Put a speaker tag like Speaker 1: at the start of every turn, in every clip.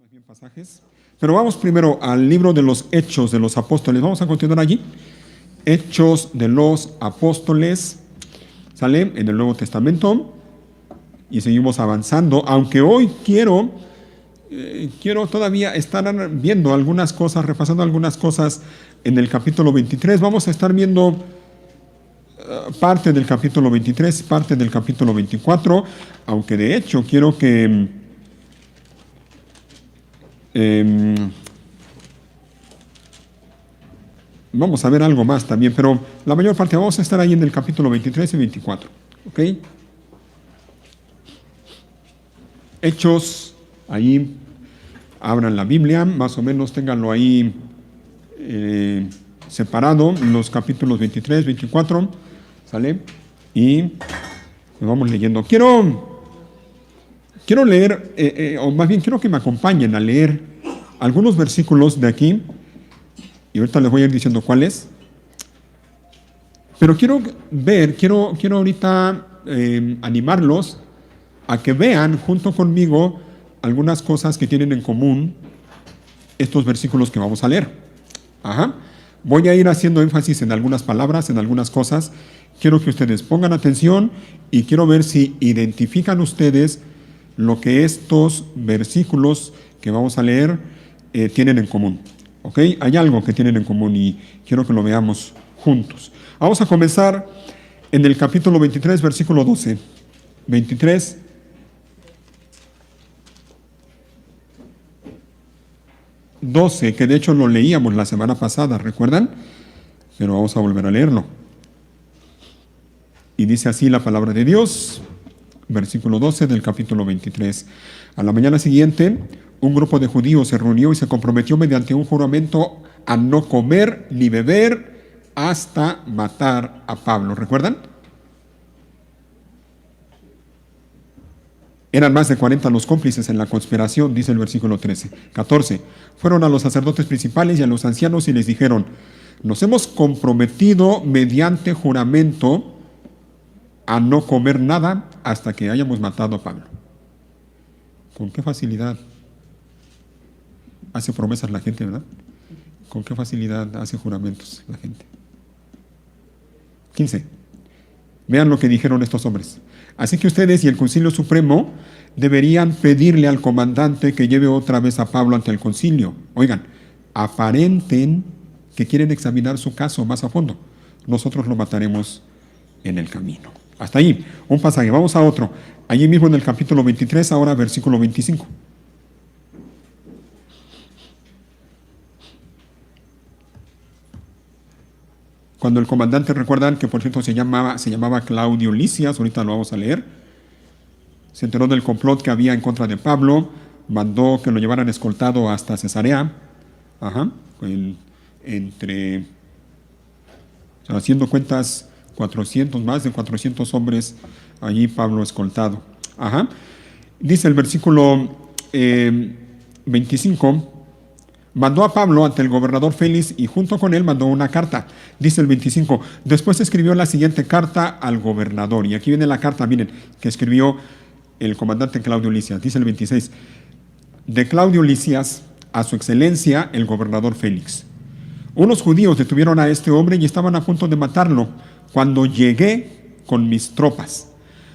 Speaker 1: Más bien pasajes. Pero vamos primero al libro de los Hechos de los Apóstoles. Vamos a continuar allí. Hechos de los Apóstoles. Sale en el Nuevo Testamento. Y seguimos avanzando. Aunque hoy quiero todavía estar viendo algunas cosas, repasando algunas cosas en el capítulo 23. Vamos a estar viendo parte del capítulo 23, parte del capítulo 24. Aunque de hecho quiero que vamos a ver algo más también, pero la mayor parte vamos a estar ahí en el capítulo 23 y 24. ¿Ok? Hechos, ahí abran la Biblia, más o menos ténganlo ahí separado, los capítulos 23, 24, ¿sale? Y vamos leyendo. Quiero leer, o más bien quiero que me acompañen a leer algunos versículos de aquí, y ahorita les voy a ir diciendo cuáles. Pero quiero ahorita animarlos a que vean junto conmigo algunas cosas que tienen en común estos versículos que vamos a leer. Ajá. Voy a ir haciendo énfasis en algunas palabras, en algunas cosas. Quiero que ustedes pongan atención y quiero ver si identifican ustedes lo que estos versículos que vamos a leer tienen en común. ¿Ok? Hay algo que tienen en común y quiero que lo veamos juntos. Vamos a comenzar en el capítulo 23, versículo 12. 23. Que de hecho lo leíamos la semana pasada, ¿recuerdan? Pero vamos a volver a leerlo. Y dice así la palabra de Dios, versículo 12 del capítulo 23. A la mañana siguiente, un grupo de judíos se reunió y se comprometió mediante un juramento a no comer ni beber hasta matar a Pablo. ¿Recuerdan? Eran más de 40 los cómplices en la conspiración, dice el versículo 14. Fueron a los sacerdotes principales y a los ancianos y les dijeron: nos hemos comprometido mediante juramento a no comer nada hasta que hayamos matado a Pablo. ¿Con qué facilidad hace promesas la gente, verdad? ¿Con qué facilidad hace juramentos la gente? 15. Vean lo que dijeron estos hombres. Así que ustedes y el Concilio Supremo deberían pedirle al comandante que lleve otra vez a Pablo ante el concilio. Oigan, aparenten que quieren examinar su caso más a fondo. Nosotros lo mataremos en el camino. Hasta ahí, un pasaje. Vamos a otro. Allí mismo en el capítulo 23, ahora versículo 25. Cuando el comandante, recuerdan que por cierto se llamaba Claudio Lisias, ahorita lo vamos a leer, se enteró del complot que había en contra de Pablo, mandó que lo llevaran escoltado hasta Cesarea, haciendo cuentas, más de 400 hombres, allí Pablo escoltado. Dice el versículo 25, mandó a Pablo ante el gobernador Félix y junto con él mandó una carta. Dice el 25, después escribió la siguiente carta al gobernador. Y aquí viene la carta, miren, que escribió el comandante Claudio Lisias. Dice el 26, de Claudio Lisias a su excelencia el gobernador Félix. Unos judíos detuvieron a este hombre y estaban a punto de matarlo cuando llegué con mis tropas.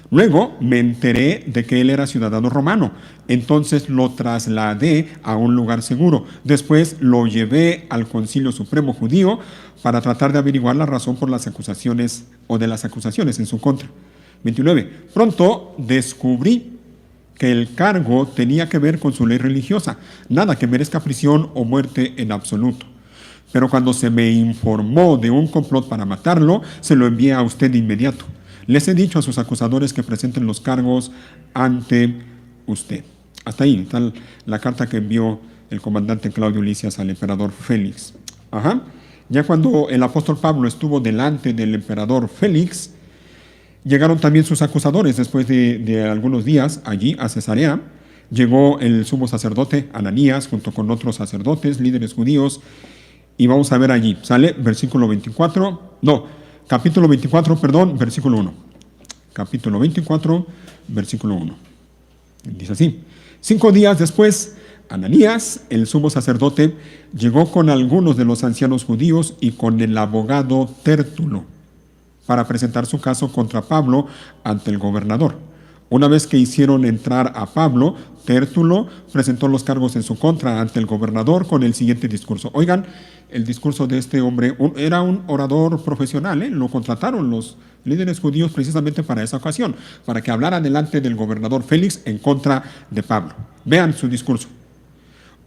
Speaker 1: Luego me enteré de que él era ciudadano romano, entonces lo trasladé a un lugar seguro. Después lo llevé al Concilio Supremo Judío para tratar de averiguar la razón por las acusaciones o de las acusaciones en su contra. 29. Pronto descubrí que el cargo tenía que ver con su ley religiosa, nada que merezca prisión o muerte en absoluto. Pero cuando se me informó de un complot para matarlo, se lo envié a usted de inmediato. Les he dicho a sus acusadores que presenten los cargos ante usted. Hasta ahí está la carta que envió el comandante Claudio Lisias al emperador Félix. Ya cuando el apóstol Pablo estuvo delante del emperador Félix, llegaron también sus acusadores. Después de algunos días allí a Cesarea, llegó el sumo sacerdote Ananías junto con otros sacerdotes, líderes judíos, y vamos a ver allí, sale versículo 24, capítulo 24, versículo 1. Capítulo 24, versículo 1. Dice así: 5 días después Ananías, el sumo sacerdote, llegó con algunos de los ancianos judíos y con el abogado Tértulo para presentar su caso contra Pablo ante el gobernador. Una vez que hicieron entrar a Pablo, Tértulo presentó los cargos en su contra ante el gobernador con el siguiente discurso. Oigan, el discurso de este hombre era un orador profesional, lo contrataron los líderes judíos precisamente para esa ocasión, para que hablara delante del gobernador Félix en contra de Pablo. Vean su discurso.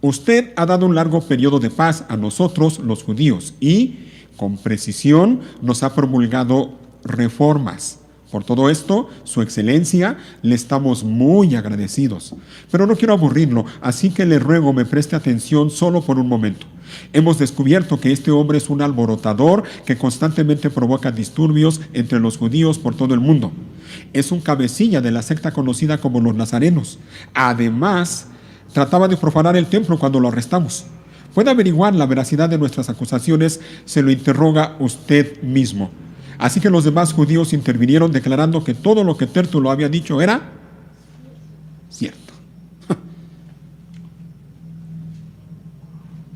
Speaker 1: Usted ha dado un largo periodo de paz a nosotros, los judíos, y con precisión nos ha promulgado reformas. Por todo esto, Su Excelencia, le estamos muy agradecidos. Pero no quiero aburrirlo, así que le ruego me preste atención solo por un momento. Hemos descubierto que este hombre es un alborotador que constantemente provoca disturbios entre los judíos por todo el mundo. Es un cabecilla de la secta conocida como los nazarenos. Además, trataba de profanar el templo cuando lo arrestamos. Puede averiguar la veracidad de nuestras acusaciones, se lo interroga usted mismo. Así que los demás judíos intervinieron declarando que todo lo que Tértulo había dicho era cierto.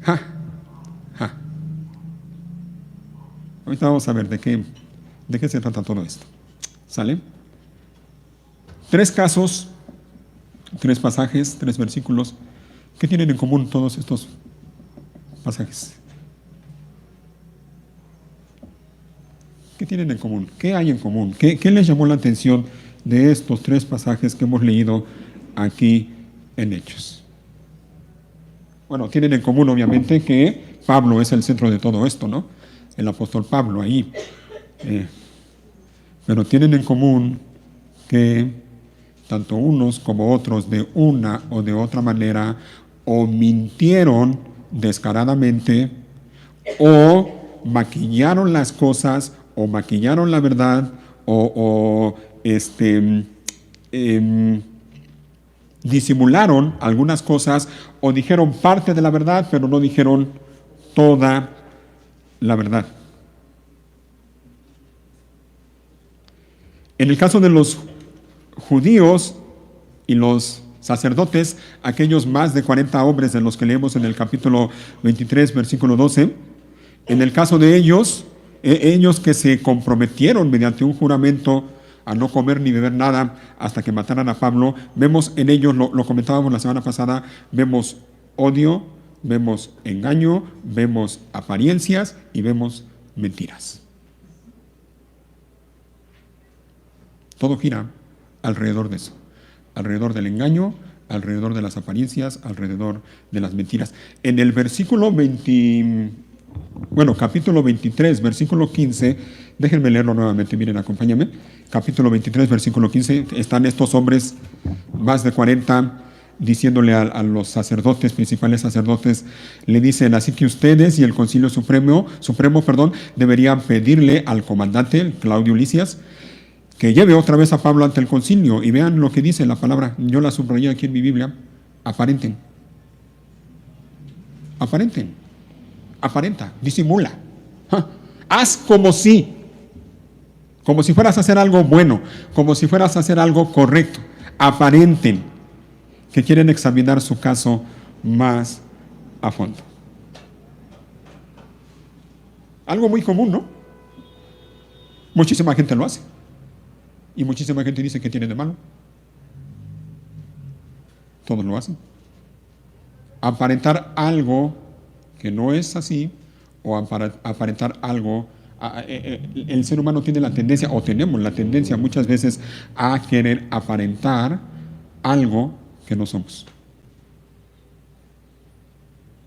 Speaker 1: Ja, ja. Ahorita vamos a ver de qué se trata todo esto. ¿Sale? 3 casos, 3 pasajes, 3 versículos. ¿Qué tienen en común todos estos pasajes? ¿Qué tienen en común? ¿Qué hay en común? ¿Qué les llamó la atención de estos 3 pasajes que hemos leído aquí en Hechos? Bueno, tienen en común obviamente que Pablo es el centro de todo esto, ¿no? El apóstol Pablo ahí. Pero tienen en común que tanto unos como otros de una o de otra manera o mintieron descaradamente o maquillaron las cosas o maquillaron la verdad o disimularon algunas cosas o dijeron parte de la verdad pero no dijeron toda la verdad. En el caso de los judíos y los sacerdotes, aquellos más de 40 hombres de los que leemos en el capítulo 23, versículo 12, en el caso de ellos, ellos que se comprometieron mediante un juramento a no comer ni beber nada hasta que mataran a Pablo, vemos en ellos, lo comentábamos la semana pasada, vemos odio, vemos engaño, vemos apariencias y vemos mentiras. Todo gira alrededor de eso, alrededor del engaño, alrededor de las apariencias, alrededor de las mentiras. En el versículo capítulo 23, versículo 15, déjenme leerlo nuevamente, miren, acompáñenme. Capítulo 23, versículo 15, están estos hombres, más de 40, diciéndole a los sacerdotes, principales sacerdotes, le dicen, así que ustedes y el Concilio Supremo, deberían pedirle al comandante, Claudio Lisias, que lleve otra vez a Pablo ante el concilio. Y vean lo que dice la palabra, yo la subrayé aquí en mi Biblia, aparenten. Aparenten. Aparenta, disimula. Haz como si fueras a hacer algo bueno, como si fueras a hacer algo correcto. Aparenten que quieren examinar su caso más a fondo. Algo muy común, ¿no? Muchísima gente lo hace. Y muchísima gente dice que tiene de malo. Todos lo hacen. Aparentar algo que no es así, o aparentar algo. El ser humano tiene la tendencia, o tenemos la tendencia muchas veces, a querer aparentar algo que no somos.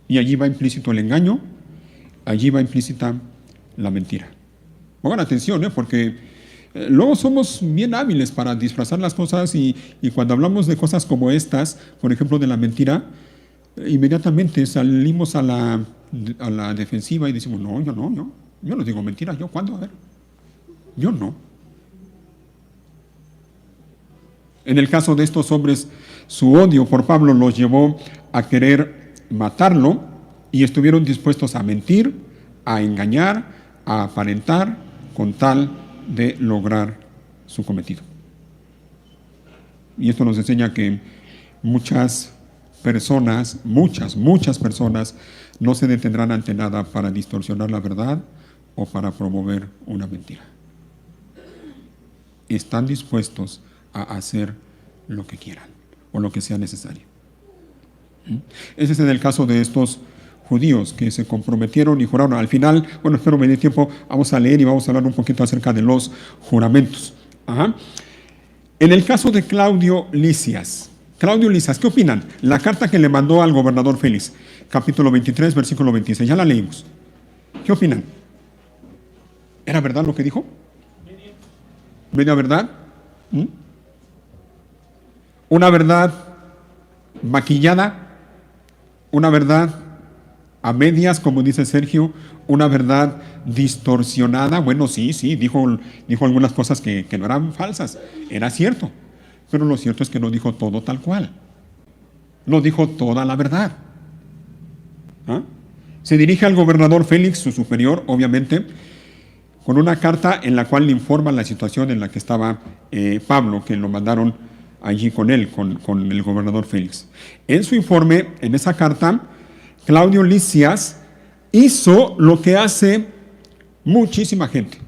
Speaker 1: Y allí va implícito el engaño, allí va implícita la mentira. Pongan atención, porque luego somos bien hábiles para disfrazar las cosas y cuando hablamos de cosas como estas, por ejemplo de la mentira, inmediatamente salimos a la defensiva y decimos, no, yo no digo mentiras, ¿yo cuándo? A ver, yo no. En el caso de estos hombres, su odio por Pablo los llevó a querer matarlo y estuvieron dispuestos a mentir, a engañar, a aparentar con tal de lograr su cometido. Y esto nos enseña que muchas personas, muchas personas, no se detendrán ante nada para distorsionar la verdad o para promover una mentira. Están dispuestos a hacer lo que quieran o lo que sea necesario. Ese es en el caso de estos judíos que se comprometieron y juraron. Al final, bueno, espero me dé tiempo, vamos a leer y vamos a hablar un poquito acerca de los juramentos. Ajá. En el caso de Claudio Lisias, ¿qué opinan? La carta que le mandó al gobernador Félix, capítulo 23, versículo 26, ya la leímos. ¿Qué opinan? ¿Era verdad lo que dijo? ¿Media verdad? ¿Una verdad maquillada? ¿Una verdad a medias, como dice Sergio? ¿Una verdad distorsionada? Bueno, sí, dijo algunas cosas que no eran falsas, era cierto, pero lo cierto es que no dijo todo tal cual, no dijo toda la verdad. ¿Ah? Se dirige al gobernador Félix, su superior, obviamente, con una carta en la cual le informa la situación en la que estaba Pablo, que lo mandaron allí con él, con el gobernador Félix. En su informe, en esa carta, Claudio Lisias hizo lo que hace muchísima gente.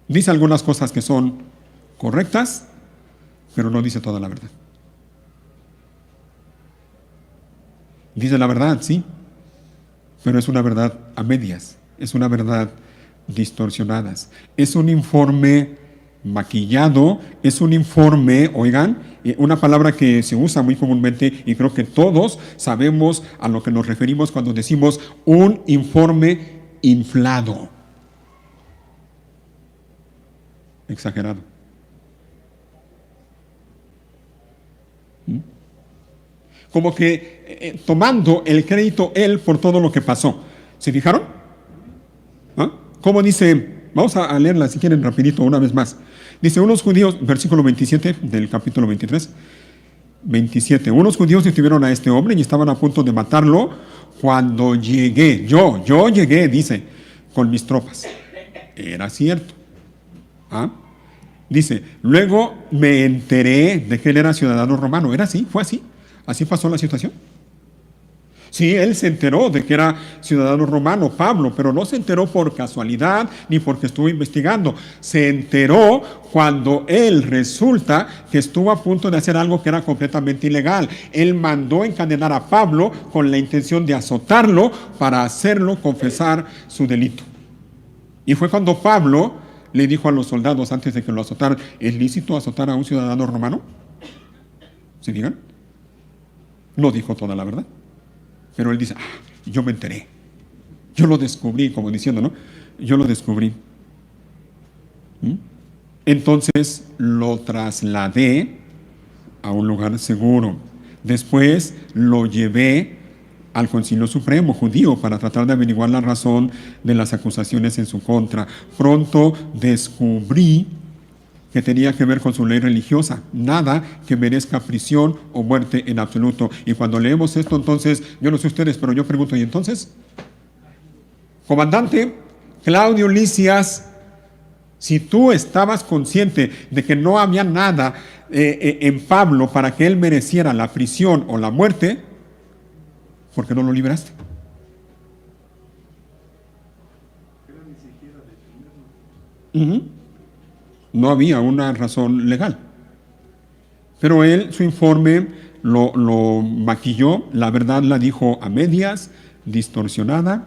Speaker 1: Dice algunas cosas que son correctas, pero no dice toda la verdad. Dice la verdad, sí, pero es una verdad a medias, es una verdad distorsionadas. Es un informe maquillado, es un informe, oigan, una palabra que se usa muy comúnmente y creo que todos sabemos a lo que nos referimos cuando decimos un informe inflado. Exagerado. Como que tomando el crédito él por todo lo que pasó. ¿Se fijaron? ¿Ah? ¿Cómo dice? Vamos a leerla si quieren rapidito una vez más. Dice, unos judíos, versículo 27 del capítulo 23, 27, unos judíos detuvieron a este hombre y estaban a punto de matarlo cuando llegué, yo llegué, dice, con mis tropas. Era cierto. ¿Ah? Dice, luego me enteré de que él era ciudadano romano. ¿Era así? ¿Fue así? ¿Así pasó la situación? Sí, él se enteró de que era ciudadano romano, Pablo, pero no se enteró por casualidad ni porque estuvo investigando. Se enteró cuando él resulta que estuvo a punto de hacer algo que era completamente ilegal. Él mandó encadenar a Pablo con la intención de azotarlo para hacerlo confesar su delito. Y fue cuando Pablo le dijo a los soldados antes de que lo azotaran, ¿es lícito azotar a un ciudadano romano? ¿Se digan? No dijo toda la verdad. Pero él dice, yo me enteré, yo lo descubrí, como diciendo, ¿no? Yo lo descubrí. Entonces lo trasladé a un lugar seguro. Después lo llevé al Concilio Supremo judío para tratar de averiguar la razón de las acusaciones en su contra. Pronto descubrí que tenía que ver con su ley religiosa, nada que merezca prisión o muerte en absoluto. Y cuando leemos esto, entonces, yo no sé ustedes, pero yo pregunto, ¿y entonces? Comandante Claudio Lisias, si tú estabas consciente de que no había nada en Pablo para que él mereciera la prisión o la muerte, ¿por qué no lo liberaste? No había una razón legal. Pero él, su informe lo maquilló, la verdad la dijo a medias, distorsionada,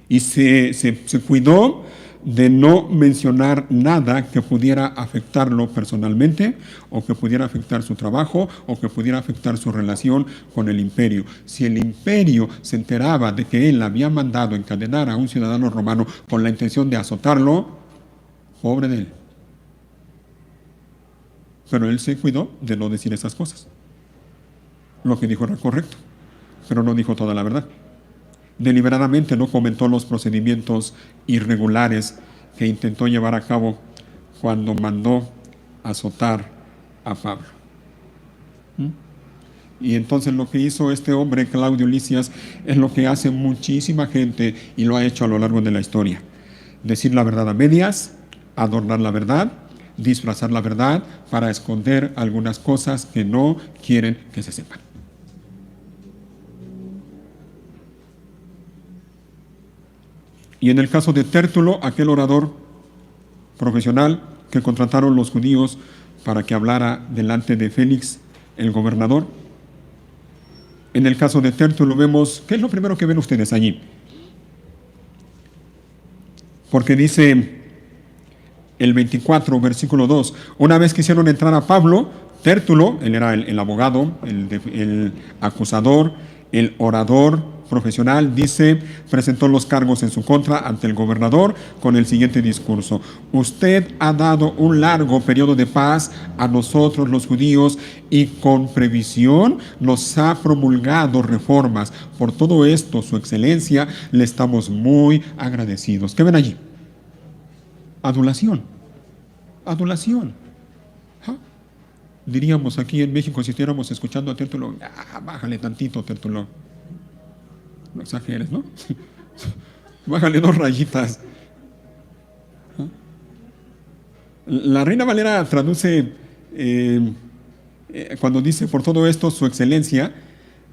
Speaker 1: y se cuidó de no mencionar nada que pudiera afectarlo personalmente, o que pudiera afectar su trabajo, o que pudiera afectar su relación con el imperio. Si el imperio se enteraba de que él había mandado encadenar a un ciudadano romano con la intención de azotarlo, pobre de él. Pero él se cuidó de no decir esas cosas. Lo que dijo era correcto, pero no dijo toda la verdad. Deliberadamente no comentó los procedimientos irregulares que intentó llevar a cabo cuando mandó azotar a Pablo. Y entonces lo que hizo este hombre, Claudio Lisias, es lo que hace muchísima gente y lo ha hecho a lo largo de la historia. Decir la verdad a medias, adornar la verdad, disfrazar la verdad, para esconder algunas cosas que no quieren que se sepan. Y en el caso de Tértulo, aquel orador profesional que contrataron los judíos para que hablara delante de Félix, el gobernador. En el caso de Tértulo vemos, ¿qué es lo primero que ven ustedes allí? Porque dice el 24, versículo 2, una vez que hicieron entrar a Pablo, Tértulo, él era el abogado, el acusador, el orador profesional, dice, presentó los cargos en su contra ante el gobernador con el siguiente discurso: usted ha dado un largo periodo de paz a nosotros los judíos y con previsión nos ha promulgado reformas. Por todo esto, su excelencia, le estamos muy agradecidos. ¿Qué ven allí? Adulación. Adulación. ¿Ah? Diríamos aquí en México, si estuviéramos escuchando a Tértulo, bájale tantito, Tértulo. No exageres, ¿no? Bájale 2 rayitas. ¿Ah? La Reina Valera traduce, cuando dice por todo esto, su excelencia,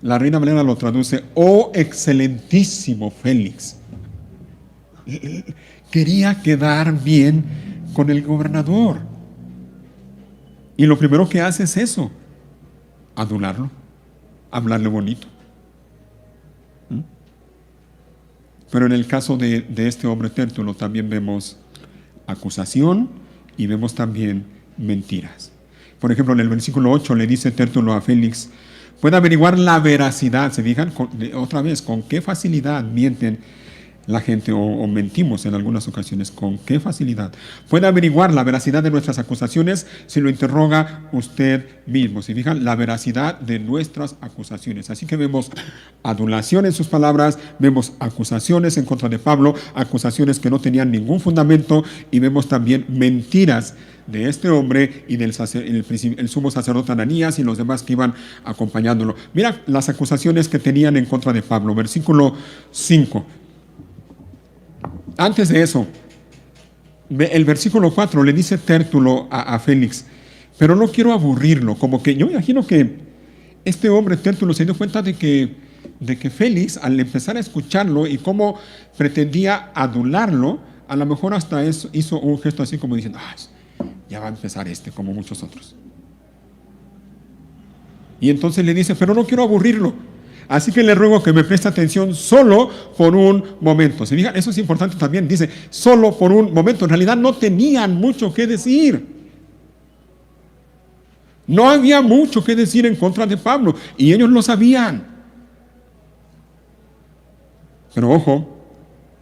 Speaker 1: la Reina Valera lo traduce, oh excelentísimo Félix. Quería quedar bien con el gobernador. Y lo primero que hace es eso, adularlo, hablarle bonito. Pero en el caso de este hombre Tértulo también vemos acusación y vemos también mentiras. Por ejemplo, en el versículo 8 le dice Tértulo a Félix, puede averiguar la veracidad. ¿Se fijan? Otra vez, con qué facilidad mienten la gente o mentimos en algunas ocasiones. ¿Con qué facilidad? Puede averiguar la veracidad de nuestras acusaciones si lo interroga usted mismo. ¿Se fijan? La veracidad de nuestras acusaciones. Así que vemos adulación en sus palabras, vemos acusaciones en contra de Pablo, acusaciones que no tenían ningún fundamento, y vemos también mentiras de este hombre y del el sumo sacerdote Ananías y los demás que iban acompañándolo. Mira las acusaciones que tenían en contra de Pablo. Versículo 5. Antes de eso, el versículo 4 le dice Tértulo a Félix, pero no quiero aburrirlo. Como que yo me imagino que este hombre Tértulo se dio cuenta de que Félix, al empezar a escucharlo y cómo pretendía adularlo, a lo mejor hasta eso hizo un gesto así como diciendo, ya va a empezar como muchos otros. Y entonces le dice, pero no quiero aburrirlo, así que le ruego que me preste atención solo por un momento. ¿Se fijan? Eso es importante también. Dice, solo por un momento. En realidad no tenían mucho que decir. No había mucho que decir en contra de Pablo. Y ellos lo sabían. Pero ojo,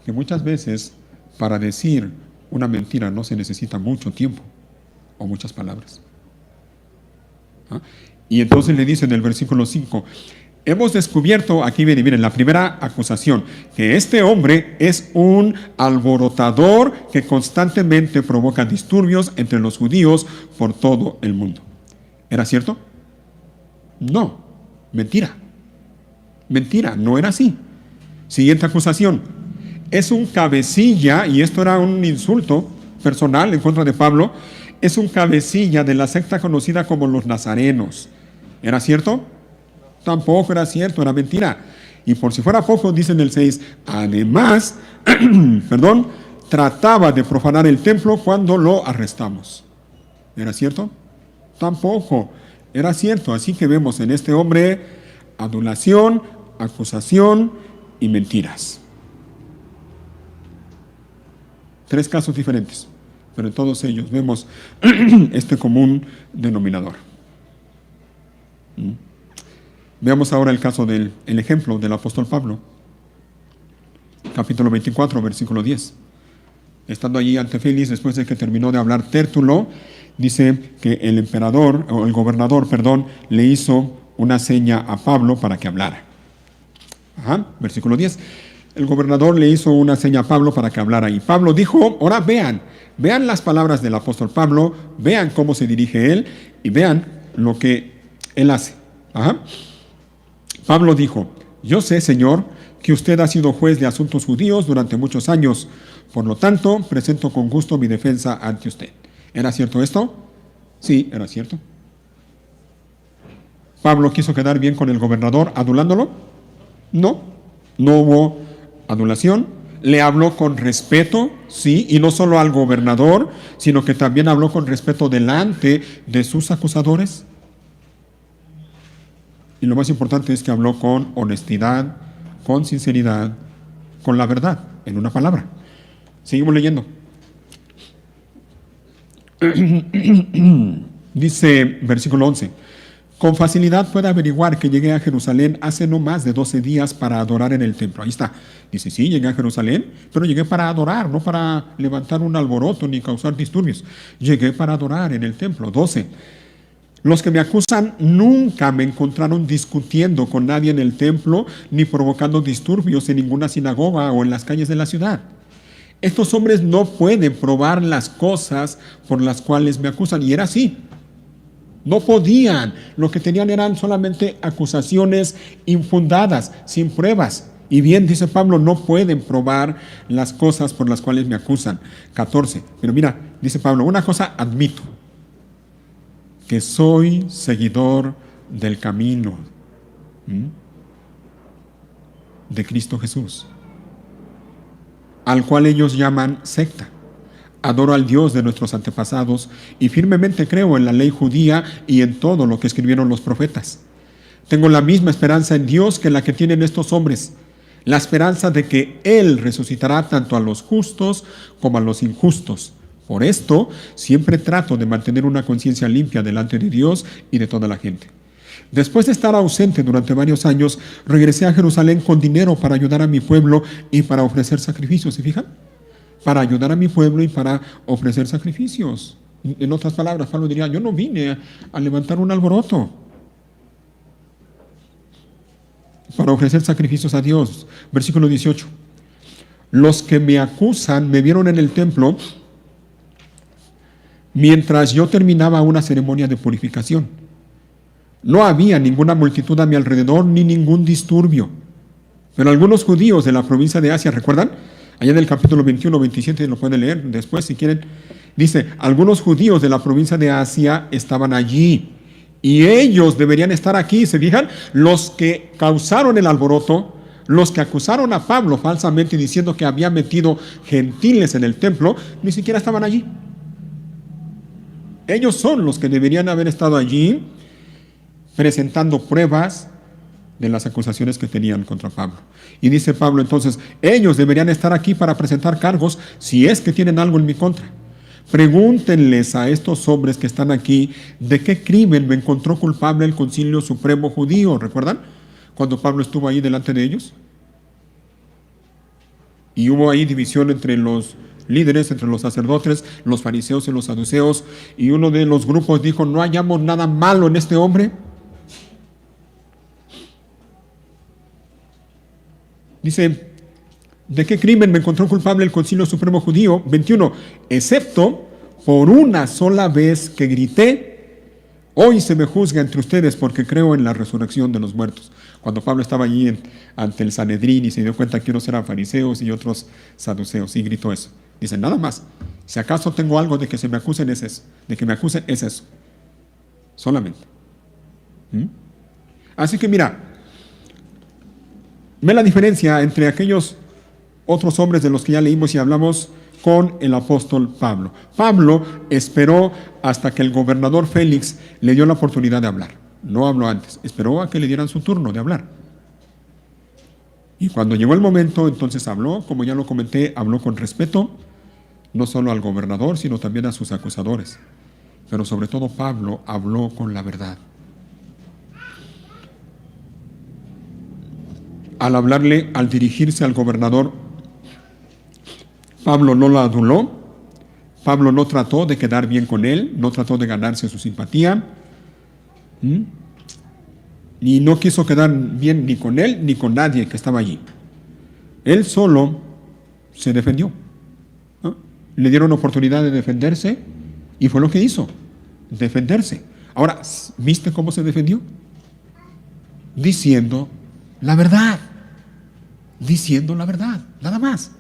Speaker 1: que muchas veces para decir una mentira no se necesita mucho tiempo o muchas palabras. ¿Ah? Y entonces le dice en el versículo 5, hemos descubierto, aquí viene, miren, la primera acusación, que este hombre es un alborotador que constantemente provoca disturbios entre los judíos por todo el mundo. ¿Era cierto? No, mentira. Mentira, no era así. Siguiente acusación, es un cabecilla, y esto era un insulto personal en contra de Pablo, es un cabecilla de la secta conocida como los nazarenos. ¿Era cierto? Tampoco era cierto, era mentira. Y por si fuera poco, dice en el 6, además, trataba de profanar el templo cuando lo arrestamos. ¿Era cierto? Tampoco era cierto. Así que vemos en este hombre adulación, acusación y mentiras. 3 casos diferentes, pero en todos ellos vemos este común denominador. Veamos ahora el caso el ejemplo del apóstol Pablo. Capítulo 24, versículo 10. Estando allí ante Félix, después de que terminó de hablar Tértulo, dice que el gobernador, le hizo una seña a Pablo para que hablara. Versículo 10. El gobernador le hizo una seña a Pablo para que hablara. Y Pablo dijo, ahora vean las palabras del apóstol Pablo, vean cómo se dirige él y vean lo que él hace. Pablo dijo, yo sé, Señor, que usted ha sido juez de asuntos judíos durante muchos años. Por lo tanto, presento con gusto mi defensa ante usted. ¿Era cierto esto? Sí, era cierto. ¿Pablo quiso quedar bien con el gobernador adulándolo? No, no hubo adulación. Le habló con respeto, sí, y no solo al gobernador, sino que también habló con respeto delante de sus acusadores. Y lo más importante es que habló con honestidad, con sinceridad, con la verdad, en una palabra. Seguimos leyendo. Dice versículo 11: con facilidad puede averiguar que llegué a Jerusalén hace no más de 12 días para adorar en el templo. Ahí está. Dice, sí, llegué a Jerusalén, pero llegué para adorar, no para levantar un alboroto ni causar disturbios. Llegué para adorar en el templo. 12. Los que me acusan nunca me encontraron discutiendo con nadie en el templo, ni provocando disturbios en ninguna sinagoga o en las calles de la ciudad. Estos hombres no pueden probar las cosas por las cuales me acusan. Y era así. No podían. Lo que tenían eran solamente acusaciones infundadas, sin pruebas. Y bien, dice Pablo, no pueden probar las cosas por las cuales me acusan. 14. Pero mira, dice Pablo, una cosa admito, que soy seguidor del camino de Cristo Jesús, al cual ellos llaman secta. Adoro al Dios de nuestros antepasados y firmemente creo en la ley judía y en todo lo que escribieron los profetas. Tengo la misma esperanza en Dios que la que tienen estos hombres, la esperanza de que Él resucitará tanto a los justos como a los injustos. Por esto, siempre trato de mantener una conciencia limpia delante de Dios y de toda la gente. Después de estar ausente durante varios años, regresé a Jerusalén con dinero para ayudar a mi pueblo y para ofrecer sacrificios. ¿Se fijan? Para ayudar a mi pueblo y para ofrecer sacrificios. En otras palabras, Pablo diría, yo no vine a levantar un alboroto. Para ofrecer sacrificios a Dios. Versículo 18. Los que me acusan me vieron en el templo mientras yo terminaba una ceremonia de purificación. No había ninguna multitud a mi alrededor ni ningún disturbio. Pero algunos judíos de la provincia de Asia, ¿recuerdan? Allá en el capítulo 21, 27, lo pueden leer después si quieren. Dice, algunos judíos de la provincia de Asia estaban allí y ellos deberían estar aquí. ¿Se fijan? Los que causaron el alboroto, los que acusaron a Pablo falsamente diciendo que había metido gentiles en el templo, ni siquiera estaban allí. Ellos son los que deberían haber estado allí presentando pruebas de las acusaciones que tenían contra Pablo. Y dice Pablo entonces, ellos deberían estar aquí para presentar cargos si es que tienen algo en mi contra. Pregúntenles a estos hombres que están aquí de qué crimen me encontró culpable el Concilio Supremo Judío. ¿Recuerdan? Cuando Pablo estuvo ahí delante de ellos. Y hubo ahí división entre los líderes, entre los sacerdotes, los fariseos y los saduceos. Y uno de los grupos dijo, no hallamos nada malo en este hombre. Dice, ¿de qué crimen me encontró culpable el Concilio Supremo Judío? 21. Excepto por una sola vez que grité, hoy se me juzga entre ustedes porque creo en la resurrección de los muertos. Cuando Pablo estaba allí ante el Sanedrín y se dio cuenta que unos eran fariseos y otros saduceos, y gritó eso. Dice, nada más, si acaso tengo algo de que se me acusen es eso, de que me acusen es eso, solamente. Así que mira, ve la diferencia entre aquellos otros hombres de los que ya leímos y hablamos con el apóstol Pablo. Pablo esperó hasta que el gobernador Félix le dio la oportunidad de hablar. No habló antes, esperó a que le dieran su turno de hablar. Y cuando llegó el momento, entonces habló, como ya lo comenté, habló con respeto, no solo al gobernador, sino también a sus acusadores. Pero sobre todo Pablo habló con la verdad. Al hablarle, al dirigirse al gobernador, Pablo no lo aduló, Pablo no trató de quedar bien con él, no trató de ganarse su simpatía, y no quiso quedar bien ni con él ni con nadie que estaba allí. Él solo se defendió, ¿no? Le dieron oportunidad de defenderse y fue lo que hizo, defenderse. Ahora, ¿viste cómo se defendió? Diciendo la verdad, diciendo la verdad, nada más.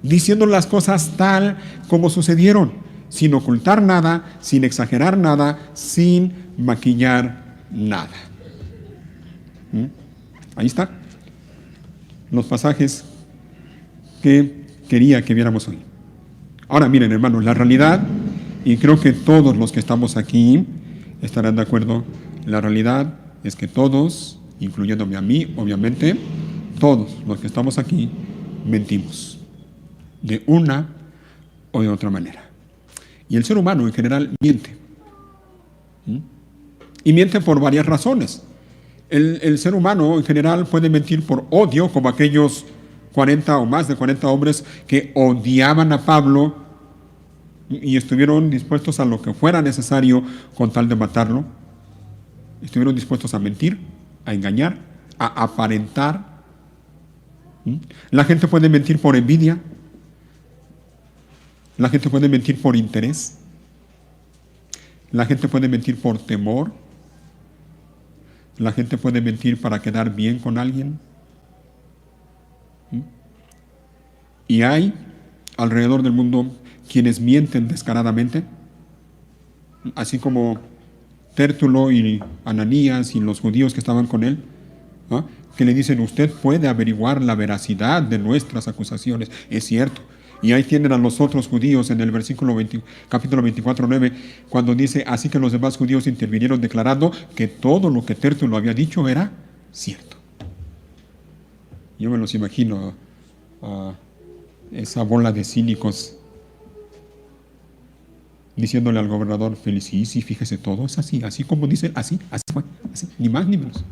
Speaker 1: Diciendo las cosas tal como sucedieron. sin ocultar nada, sin exagerar nada, sin maquillar nada. ¿Mm? Ahí está. Los pasajes que quería que viéramos hoy. Ahora miren, hermanos, la realidad, y creo que todos los que estamos aquí estarán de acuerdo, la realidad es que todos, incluyéndome a mí, obviamente, todos los que estamos aquí mentimos, de una o de otra manera. Y el ser humano en general miente. ¿Mm? Y miente por varias razones. El ser humano en general puede mentir por odio, como aquellos 40 o más de 40 hombres que odiaban a Pablo y estuvieron dispuestos a lo que fuera necesario con tal de matarlo. Estuvieron dispuestos a mentir, a engañar, a aparentar. ¿Mm? La gente puede mentir por envidia. La gente puede mentir por interés. La gente puede mentir por temor. La gente puede mentir para quedar bien con alguien. ¿Mm? Y hay alrededor del mundo quienes mienten descaradamente, así como Tértulo y Ananías y los judíos que estaban con él, ¿no? Que le dicen: usted puede averiguar la veracidad de nuestras acusaciones. Es cierto. Y ahí tienen a los otros judíos en el versículo 20, capítulo 24, 9, cuando dice: así que los demás judíos intervinieron declarando que todo lo que Tértulo había dicho era cierto. Yo me los imagino a esa bola de cínicos diciéndole al gobernador Félix: sí, sí, fíjese, todo es así, así como dice, así fue, así, ni más ni menos.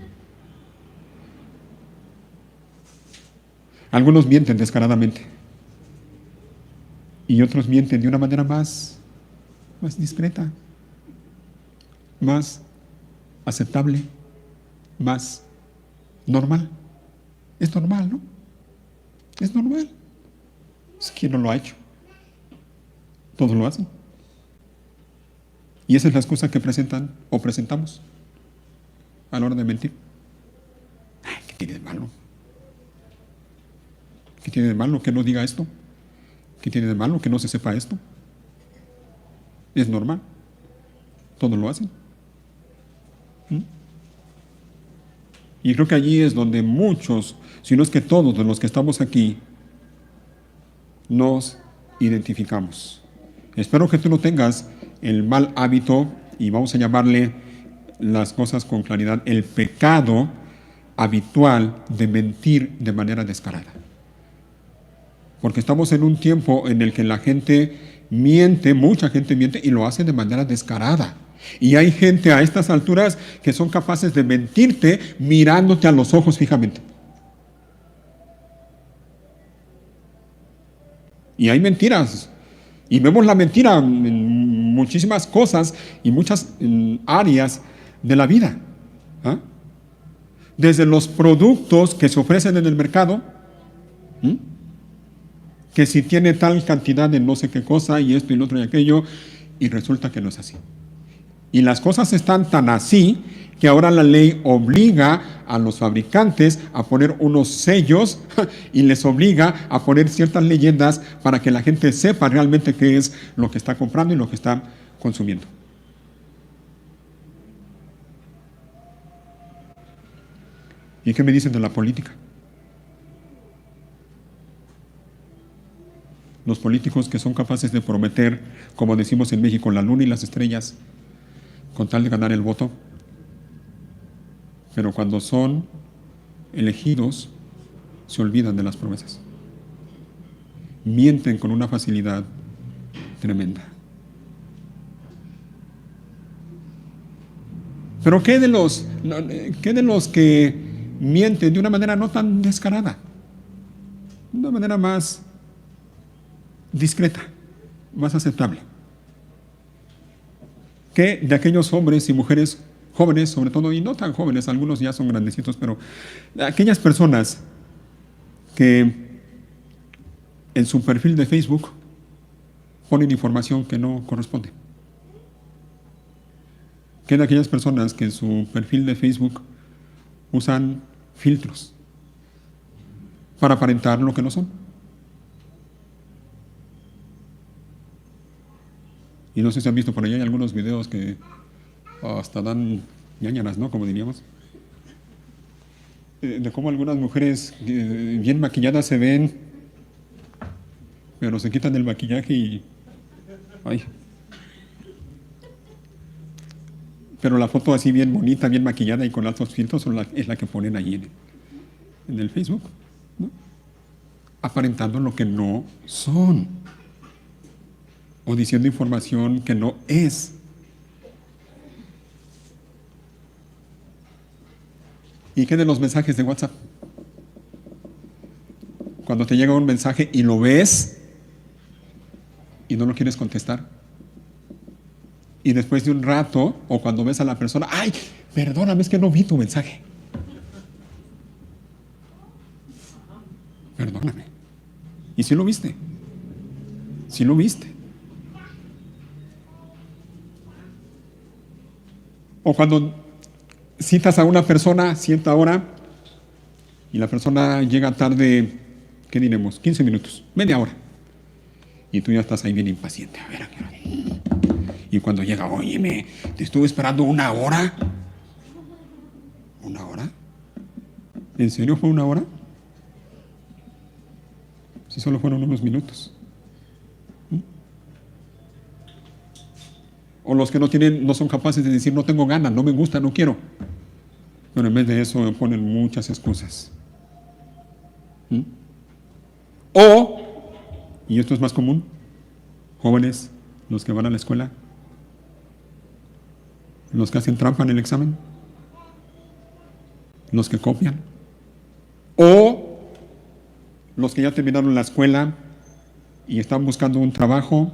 Speaker 1: Algunos mienten descaradamente y otros mienten de una manera más discreta, más aceptable, más normal. Es normal, ¿no? Es normal. ¿Quién no lo ha hecho? Todos lo hacen. Y esa es la excusa que presentan o presentamos a la hora de mentir. Ay, ¿qué tiene de malo? ¿Qué tiene de malo que no diga esto? ¿Qué tiene de malo que no se sepa esto? Es normal. Todos lo hacen. ¿Mm? Y creo que allí es donde muchos, si no es que todos de los que estamos aquí, nos identificamos. Espero que tú no tengas el mal hábito, y vamos a llamarle las cosas con claridad, el pecado habitual de mentir de manera descarada. Porque estamos en un tiempo en el que la gente miente, mucha gente miente y lo hace de manera descarada. Y hay gente a estas alturas que son capaces de mentirte mirándote a los ojos fijamente. Y hay mentiras. Y vemos la mentira en muchísimas cosas y muchas áreas de la vida. ¿Ah? Desde los productos que se ofrecen en el mercado, que si tiene tal cantidad de no sé qué cosa y esto y lo otro y aquello, y resulta que no es así. Y las cosas están tan así que ahora la ley obliga a los fabricantes a poner unos sellos y les obliga a poner ciertas leyendas para que la gente sepa realmente qué es lo que está comprando y lo que está consumiendo. ¿Y qué me dicen de la política? Los políticos que son capaces de prometer, como decimos en México, la luna y las estrellas, con tal de ganar el voto, pero cuando son elegidos, se olvidan de las promesas. Mienten con una facilidad tremenda. Pero ¿qué de los que mienten de una manera no tan descarada? De una manera más discreta, más aceptable. ¿Qué de aquellos hombres y mujeres jóvenes, sobre todo, y no tan jóvenes, algunos ya son grandecitos, pero aquellas personas que en su perfil de Facebook ponen información que no corresponde? ¿Qué de aquellas personas que en su perfil de Facebook usan filtros para aparentar lo que no son? Y no sé si han visto por allá, hay algunos videos que hasta dan ñañaras, ¿no? Como diríamos. De cómo algunas mujeres bien maquilladas se ven, pero se quitan el maquillaje y... Ay. Pero la foto así bien bonita, bien maquillada y con altos filtros es la que ponen allí en el Facebook, ¿no? Aparentando lo que no son. O diciendo información que no es. ¿Y qué de los mensajes de WhatsApp? Cuando te llega un mensaje y lo ves y no lo quieres contestar. Y después de un rato, o cuando ves a la persona, ¡ay! Perdóname, es que no vi tu mensaje. Perdóname. ¿Y si lo viste? Si lo viste. O cuando citas a una persona, cierta hora, y la persona llega tarde, ¿qué diremos? 15 minutos, media hora. Y tú ya estás ahí bien impaciente. A ver, ¿a qué hora? Y cuando llega, óyeme, te estuve esperando 1 hora. ¿1 hora? ¿En serio fue 1 hora? Si solo fueron unos minutos. O los que no son capaces de decir, no tengo ganas, no me gusta, no quiero. Pero en vez de eso ponen muchas excusas. O, y esto es más común, jóvenes, los que van a la escuela, los que hacen trampa en el examen, los que copian, o los que ya terminaron la escuela y están buscando un trabajo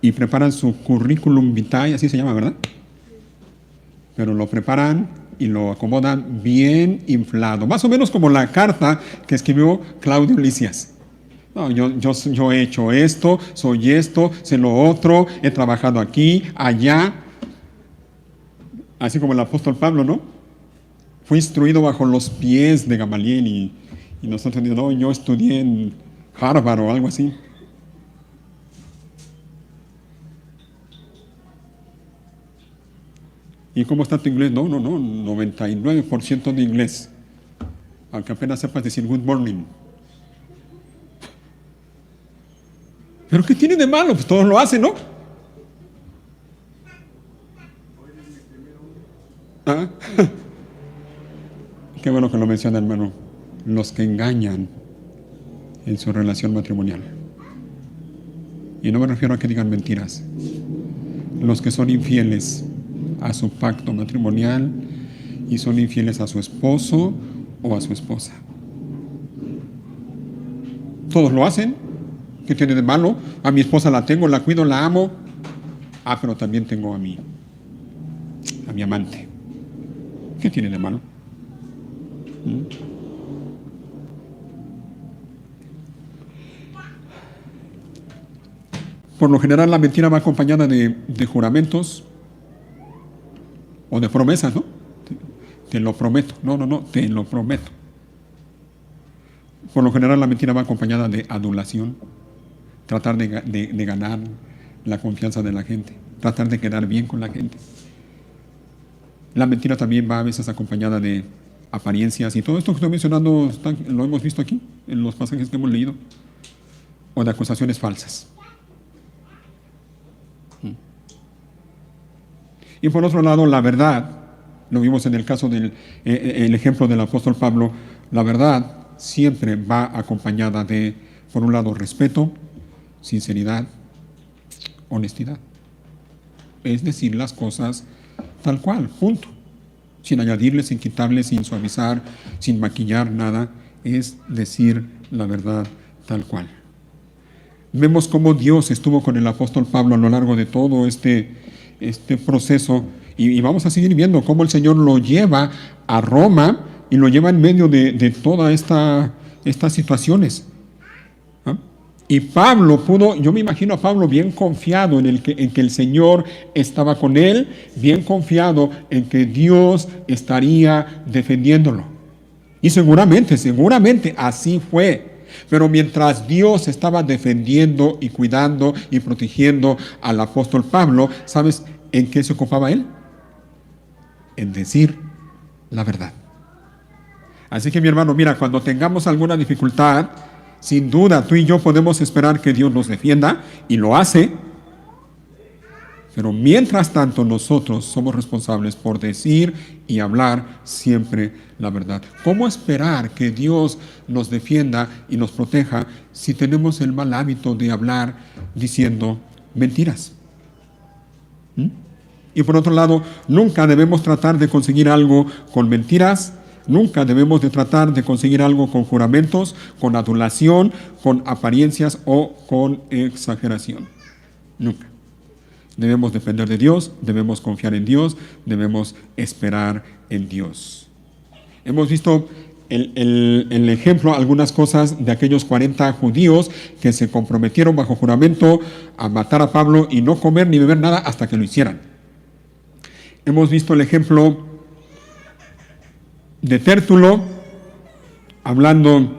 Speaker 1: y preparan su currículum vitae, así se llama, ¿verdad? Pero lo preparan y lo acomodan bien inflado, más o menos como la carta que escribió Claudio Lisias. No, yo he hecho esto, soy esto, sé lo otro, he trabajado aquí, allá. Así como el apóstol Pablo, ¿no? Fue instruido bajo los pies de Gamaliel y nosotros decimos, no, yo estudié en Harvard o algo así. ¿Y cómo está tu inglés? No, 99% de inglés. Aunque apenas sepas decir good morning. ¿Pero qué tiene de malo? Pues todos lo hacen, ¿no? ¿Ah? Qué bueno que lo menciona, hermano. Los que engañan en su relación matrimonial. Y no me refiero a que digan mentiras. Los que son infieles a su pacto matrimonial y son infieles a su esposo o a su esposa. Todos lo hacen. ¿Qué tiene de malo? A mi esposa la tengo, la cuido, la amo. Ah, pero también tengo a mi amante. ¿Qué tiene de malo? Por lo general la mentira va acompañada de juramentos o de promesas, ¿no? Te lo prometo. No, te lo prometo. Por lo general la mentira va acompañada de adulación, tratar de ganar la confianza de la gente, tratar de quedar bien con la gente. La mentira también va a veces acompañada de apariencias y todo esto que estoy mencionando lo hemos visto aquí en los pasajes que hemos leído, o de acusaciones falsas. Y por otro lado, la verdad, lo vimos en el caso del ejemplo del apóstol Pablo, la verdad siempre va acompañada de, por un lado, respeto, sinceridad, honestidad. Es decir, las cosas tal cual, punto. Sin añadirle, sin quitarle, sin suavizar, sin maquillar nada. Es decir la verdad tal cual. Vemos cómo Dios estuvo con el apóstol Pablo a lo largo de todo este proceso y vamos a seguir viendo cómo el Señor lo lleva a Roma y lo lleva en medio de todas estas situaciones. ¿Ah? Y Pablo yo me imagino a Pablo bien confiado en que el Señor estaba con él, bien confiado en que Dios estaría defendiéndolo. Y seguramente así fue. Pero mientras Dios estaba defendiendo y cuidando y protegiendo al apóstol Pablo, ¿sabes en qué se ocupaba él? En decir la verdad. Así que mi hermano, mira, cuando tengamos alguna dificultad, sin duda tú y yo podemos esperar que Dios nos defienda, y lo hace. Pero mientras tanto nosotros somos responsables por decir y hablar siempre la verdad. ¿Cómo esperar que Dios nos defienda y nos proteja si tenemos el mal hábito de hablar diciendo mentiras? Y por otro lado, nunca debemos tratar de conseguir algo con mentiras. Nunca debemos de tratar de conseguir algo con juramentos, con adulación, con apariencias o con exageración. Nunca. Debemos depender de Dios, debemos confiar en Dios, debemos esperar en Dios. Hemos visto el ejemplo, algunas cosas de aquellos 40 judíos que se comprometieron bajo juramento a matar a Pablo y no comer ni beber nada hasta que lo hicieran. Hemos visto el ejemplo de Tértulo hablando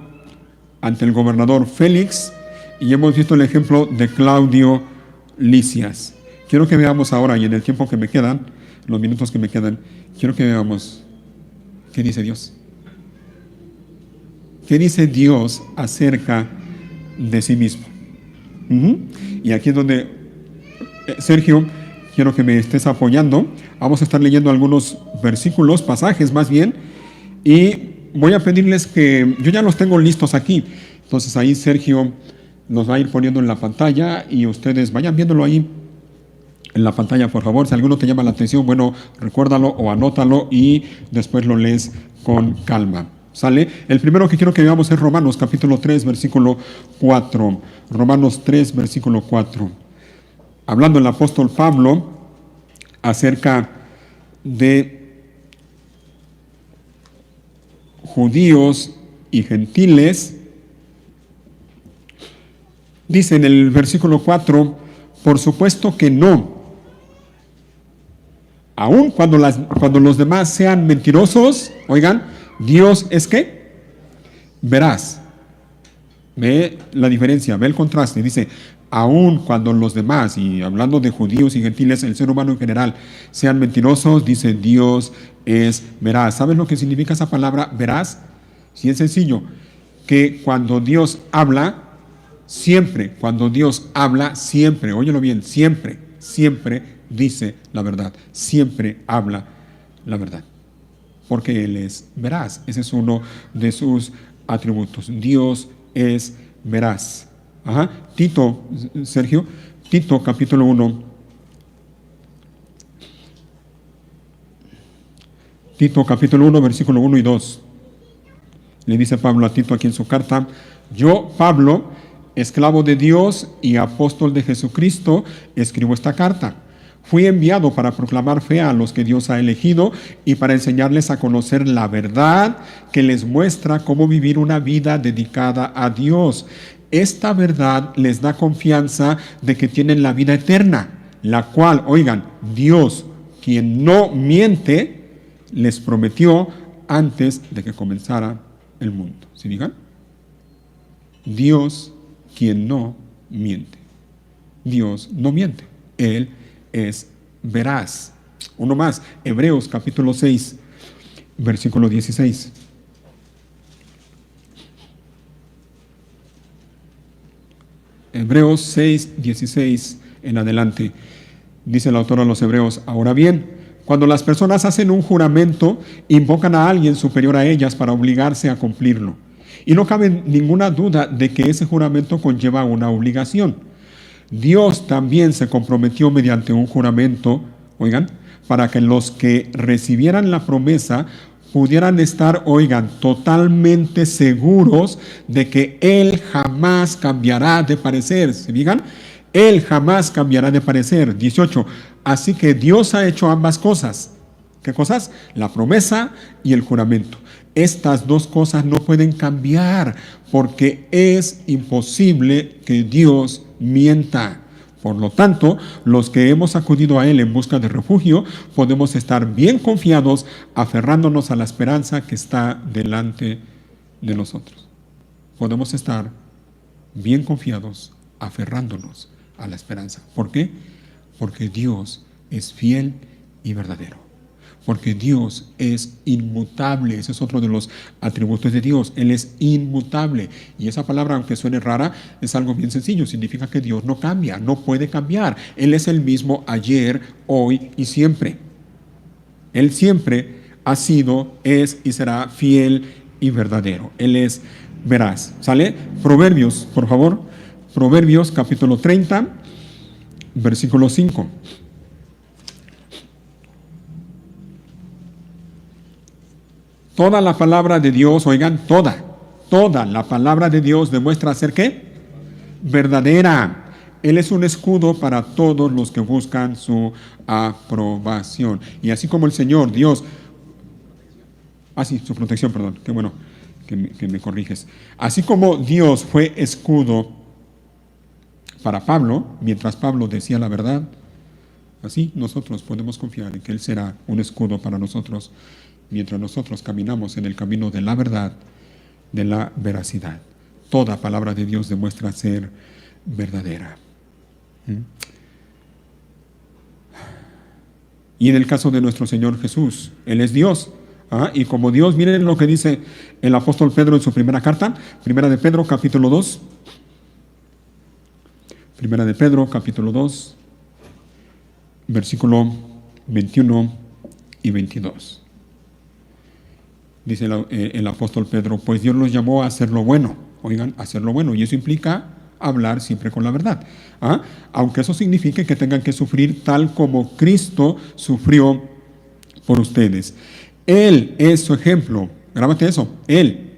Speaker 1: ante el gobernador Félix, y hemos visto el ejemplo de Claudio Lisias. Quiero que veamos ahora, y en el tiempo que me quedan, los minutos que me quedan, quiero que veamos qué dice Dios. ¿Qué dice Dios acerca de sí mismo? Y aquí es donde, Sergio, quiero que me estés apoyando. Vamos a estar leyendo algunos versículos, pasajes más bien, y voy a pedirles que, yo ya los tengo listos aquí, entonces ahí Sergio nos va a ir poniendo en la pantalla y ustedes vayan viéndolo ahí en la pantalla, por favor. Si alguno te llama la atención, bueno, recuérdalo o anótalo y después lo lees con calma. ¿Sale? El primero que quiero que veamos es Romanos capítulo 3, versículo 4. Romanos 3, versículo 4. Hablando el apóstol Pablo acerca de judíos y gentiles, dice en el versículo 4, por supuesto que no. Aun cuando los demás sean mentirosos, oigan, Dios es ¿qué? Veraz. Ve la diferencia, ve el contraste. Dice, aun cuando los demás, y hablando de judíos y gentiles, el ser humano en general, sean mentirosos, dice Dios es veraz. ¿Sabes lo que significa esa palabra veraz? Sí, es sencillo, que cuando Dios habla, siempre, óyelo bien, siempre dice la verdad, siempre habla la verdad, porque Él es veraz. Ese es uno de sus atributos. Dios es veraz. Tito, Sergio, Tito capítulo 1. Tito capítulo 1, versículo 1 y 2. Le dice Pablo a Tito aquí en su carta, yo, Pablo, esclavo de Dios y apóstol de Jesucristo, escribo esta carta. Fui enviado para proclamar fe a los que Dios ha elegido y para enseñarles a conocer la verdad que les muestra cómo vivir una vida dedicada a Dios. Esta verdad les da confianza de que tienen la vida eterna, la cual, oigan, Dios, quien no miente, les prometió antes de que comenzara el mundo. ¿Sí digan? Dios, quien no miente. Dios no miente. Él es veraz. Uno más, Hebreos capítulo 6, versículo 16. Hebreos 6, 16 en adelante. Dice el autor a los Hebreos, ahora bien, cuando las personas hacen un juramento, invocan a alguien superior a ellas para obligarse a cumplirlo. Y no cabe ninguna duda de que ese juramento conlleva una obligación. Dios también se comprometió mediante un juramento, oigan, para que los que recibieran la promesa pudieran estar, oigan, totalmente seguros de que Él jamás cambiará de parecer. ¿Se digan? Él jamás cambiará de parecer. 18. Así que Dios ha hecho ambas cosas. ¿Qué cosas? La promesa y el juramento. Estas dos cosas no pueden cambiar porque es imposible que Dios mienta. Por lo tanto, los que hemos acudido a Él en busca de refugio, podemos estar bien confiados, aferrándonos a la esperanza que está delante de nosotros. podemos estar bien confiados, aferrándonos a la esperanza. ¿Por qué? Porque Dios es fiel y verdadero. Porque Dios es inmutable. Ese es otro de los atributos de Dios. Él es inmutable. Y esa palabra, aunque suene rara, es algo bien sencillo. Significa que Dios no cambia, no puede cambiar. Él es el mismo ayer, hoy y siempre. Él siempre ha sido, es y será fiel y verdadero. Él es veraz. ¿Sale? Proverbios, por favor. Proverbios capítulo 30, versículo 5. Toda la palabra de Dios, oigan, toda la palabra de Dios demuestra ser ¿qué? Verdadera. Él es un escudo para todos los que buscan su aprobación. Y así como el Señor, Dios, su protección, perdón, qué bueno que me corriges. Así como Dios fue escudo para Pablo, mientras Pablo decía la verdad, así nosotros podemos confiar en que Él será un escudo para nosotros, mientras nosotros caminamos en el camino de la verdad, de la veracidad. Toda palabra de Dios demuestra ser verdadera. Y en el caso de nuestro Señor Jesús, Él es Dios. Y como Dios, miren lo que dice el apóstol Pedro en su primera carta, primera de Pedro, capítulo 2. Primera de Pedro, capítulo 2, versículo 21 y 22. Dice el apóstol Pedro, pues Dios los llamó a hacer lo bueno. Oigan, a hacer lo bueno. Y eso implica hablar siempre con la verdad. Aunque eso signifique que tengan que sufrir tal como Cristo sufrió por ustedes. Él es su ejemplo. Grábate eso. Él,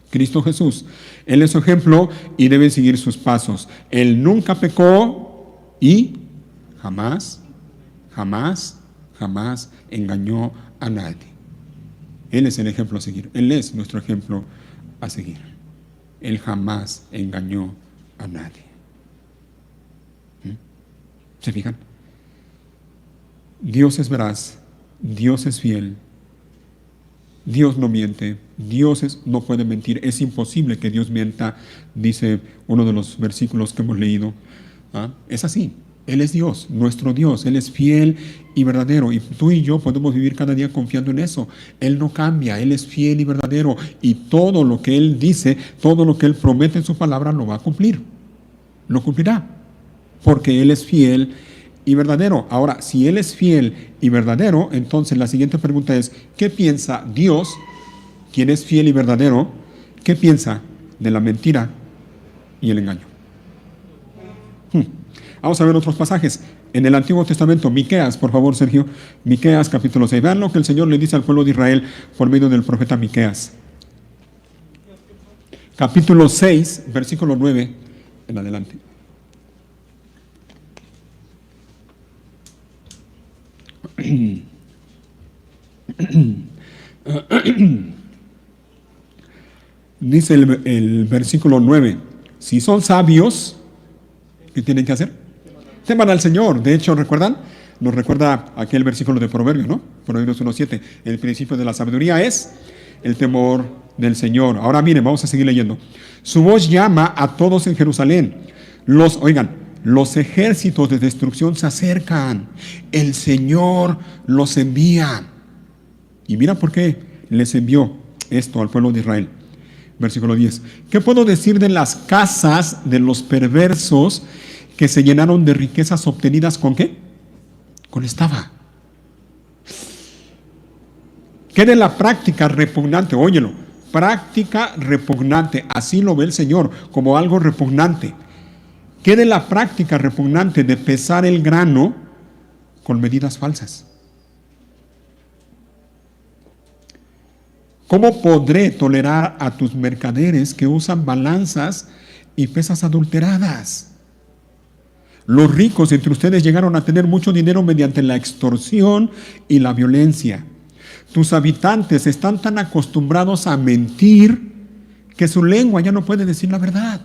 Speaker 1: Cristo Jesús. Él es su ejemplo y deben seguir sus pasos. Él nunca pecó y jamás engañó a nadie. Él es el ejemplo a seguir. Él es nuestro ejemplo a seguir. Él jamás engañó a nadie. ¿Se fijan? Dios es veraz. Dios es fiel. Dios no miente. Dios no puede mentir. Es imposible que Dios mienta, dice uno de los versículos que hemos leído. Es así. Él es Dios, nuestro Dios. Él es fiel y verdadero. Y tú y yo podemos vivir cada día confiando en eso. Él no cambia. Él es fiel y verdadero. Y todo lo que Él dice, todo lo que Él promete en su palabra, lo va a cumplir. Lo cumplirá. Porque Él es fiel y verdadero. Ahora, si Él es fiel y verdadero, entonces la siguiente pregunta es, ¿qué piensa Dios, quien es fiel y verdadero? ¿Qué piensa de la mentira y el engaño? Vamos a ver otros pasajes. En el Antiguo Testamento, Miqueas, por favor, Sergio. Miqueas, capítulo 6. Vean lo que el Señor le dice al pueblo de Israel por medio del profeta Miqueas. Capítulo 6, versículo 9 en adelante. Dice el versículo 9: si son sabios, ¿qué tienen que hacer? Teman al Señor. De hecho, ¿recuerdan? Nos recuerda aquel versículo de Proverbios, ¿no? Proverbios 1:7. El principio de la sabiduría es el temor del Señor. Ahora miren, vamos a seguir leyendo. Su voz llama a todos en Jerusalén. Los ejércitos de destrucción se acercan. El Señor los envía. Y mira por qué les envió esto al pueblo de Israel. Versículo 10. ¿Qué puedo decir de las casas de los perversos que se llenaron de riquezas obtenidas con qué? Con estafa. ¿Qué de la práctica repugnante? Óyelo. Práctica repugnante. Así lo ve el Señor, como algo repugnante. ¿Qué de la práctica repugnante de pesar el grano con medidas falsas? ¿Cómo podré tolerar a tus mercaderes que usan balanzas y pesas adulteradas? Los ricos entre ustedes llegaron a tener mucho dinero mediante la extorsión y la violencia. Tus habitantes están tan acostumbrados a mentir que su lengua ya no puede decir la verdad.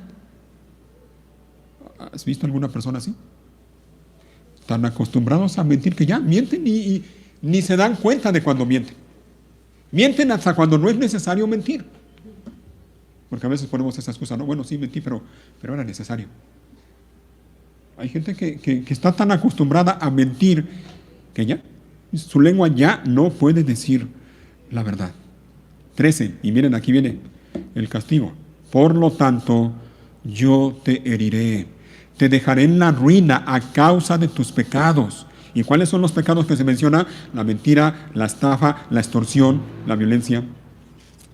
Speaker 1: ¿Has visto alguna persona así? Tan acostumbrados a mentir que ya mienten y ni se dan cuenta de cuando mienten. Mienten hasta cuando no es necesario mentir. Porque a veces ponemos esa excusa, no, bueno, sí mentí, pero era necesario. Hay gente que está tan acostumbrada a mentir que ya, su lengua ya no puede decir la verdad. 13, y miren, aquí viene el castigo. Por lo tanto, yo te heriré, te dejaré en la ruina a causa de tus pecados. ¿Y cuáles son los pecados que se menciona? La mentira, la estafa, la extorsión, la violencia.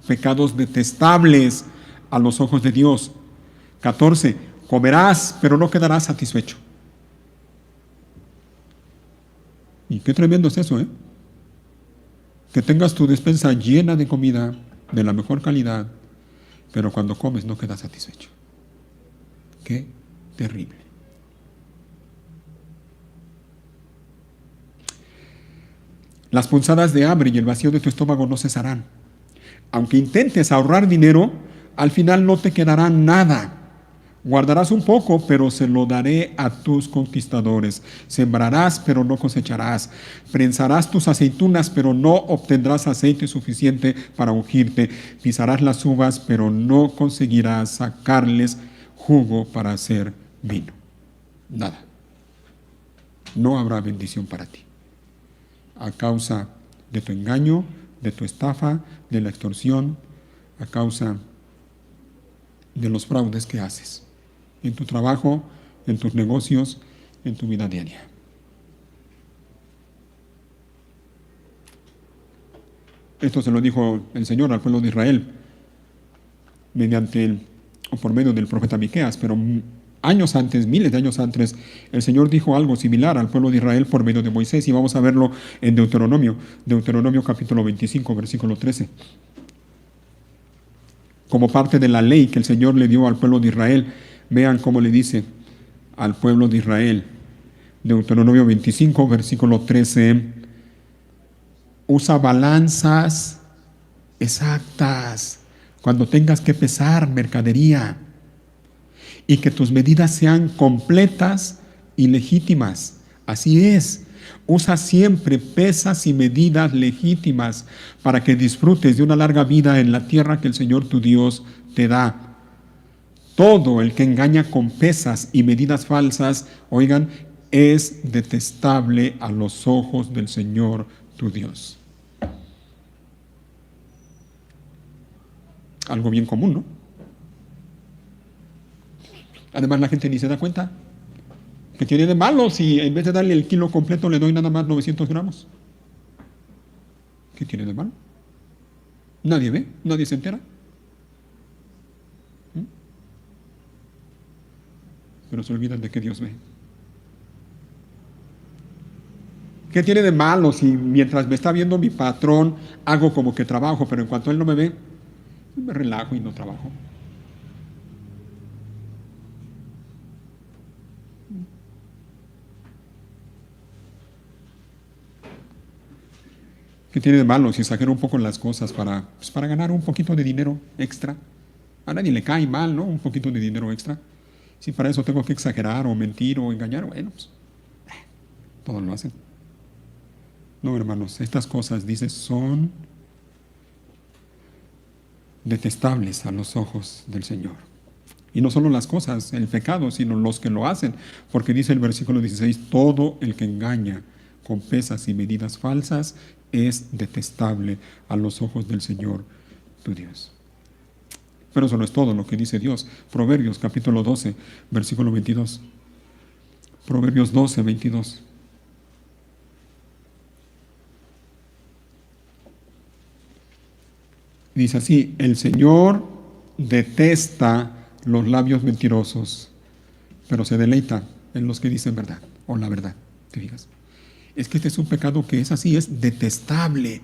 Speaker 1: Pecados detestables a los ojos de Dios. 14, comerás, pero no quedarás satisfecho. Y qué tremendo es eso, ¿eh? Que tengas tu despensa llena de comida de la mejor calidad, pero cuando comes no quedas satisfecho. Qué terrible. Las punzadas de hambre y el vacío de tu estómago no cesarán. Aunque intentes ahorrar dinero, al final no te quedará nada. Guardarás un poco, pero se lo daré a tus conquistadores. Sembrarás, pero no cosecharás. Prensarás tus aceitunas, pero no obtendrás aceite suficiente para ungirte. Pisarás las uvas, pero no conseguirás sacarles jugo para hacer vino. Nada. No habrá bendición para ti. A causa de tu engaño, de tu estafa, de la extorsión, a causa de los fraudes que haces en tu trabajo, en tus negocios, en tu vida diaria. Esto se lo dijo el Señor al pueblo de Israel por medio del profeta Miqueas, pero años antes, miles de años antes, el Señor dijo algo similar al pueblo de Israel por medio de Moisés, y vamos a verlo en Deuteronomio capítulo 25, versículo 13. Como parte de la ley que el Señor le dio al pueblo de Israel, vean cómo le dice al pueblo de Israel. Deuteronomio 25, versículo 13. Usa balanzas exactas cuando tengas que pesar mercadería, y que tus medidas sean completas y legítimas. Así es. Usa siempre pesas y medidas legítimas para que disfrutes de una larga vida en la tierra que el Señor tu Dios te da. Todo el que engaña con pesas y medidas falsas, oigan, es detestable a los ojos del Señor tu Dios. Algo bien común, ¿no? Además, la gente ni se da cuenta. ¿Qué tiene de malo si en vez de darle el kilo completo le doy nada más 900 gramos? ¿Qué tiene de malo? Nadie ve, nadie se entera. Pero se olvidan de que Dios ve. ¿Qué tiene de malo si mientras me está viendo mi patrón hago como que trabajo, pero en cuanto él no me ve, me relajo y no trabajo? ¿Qué tiene de malo si exagero un poco las cosas para ganar un poquito de dinero extra? A nadie le cae mal, ¿no? Un poquito de dinero extra. Si para eso tengo que exagerar o mentir o engañar, bueno, pues todos lo hacen. No, hermanos, estas cosas, dice, son detestables a los ojos del Señor. Y no solo las cosas, el pecado, sino los que lo hacen. Porque dice el versículo 16, todo el que engaña con pesas y medidas falsas es detestable a los ojos del Señor tu Dios. Pero eso no es todo lo que dice Dios. Proverbios capítulo 12, versículo 22. Proverbios 12, 22. Dice así, el Señor detesta los labios mentirosos, pero se deleita en los que dicen verdad, o la verdad. ¿Te fijas? Es que este es un pecado que es así, es detestable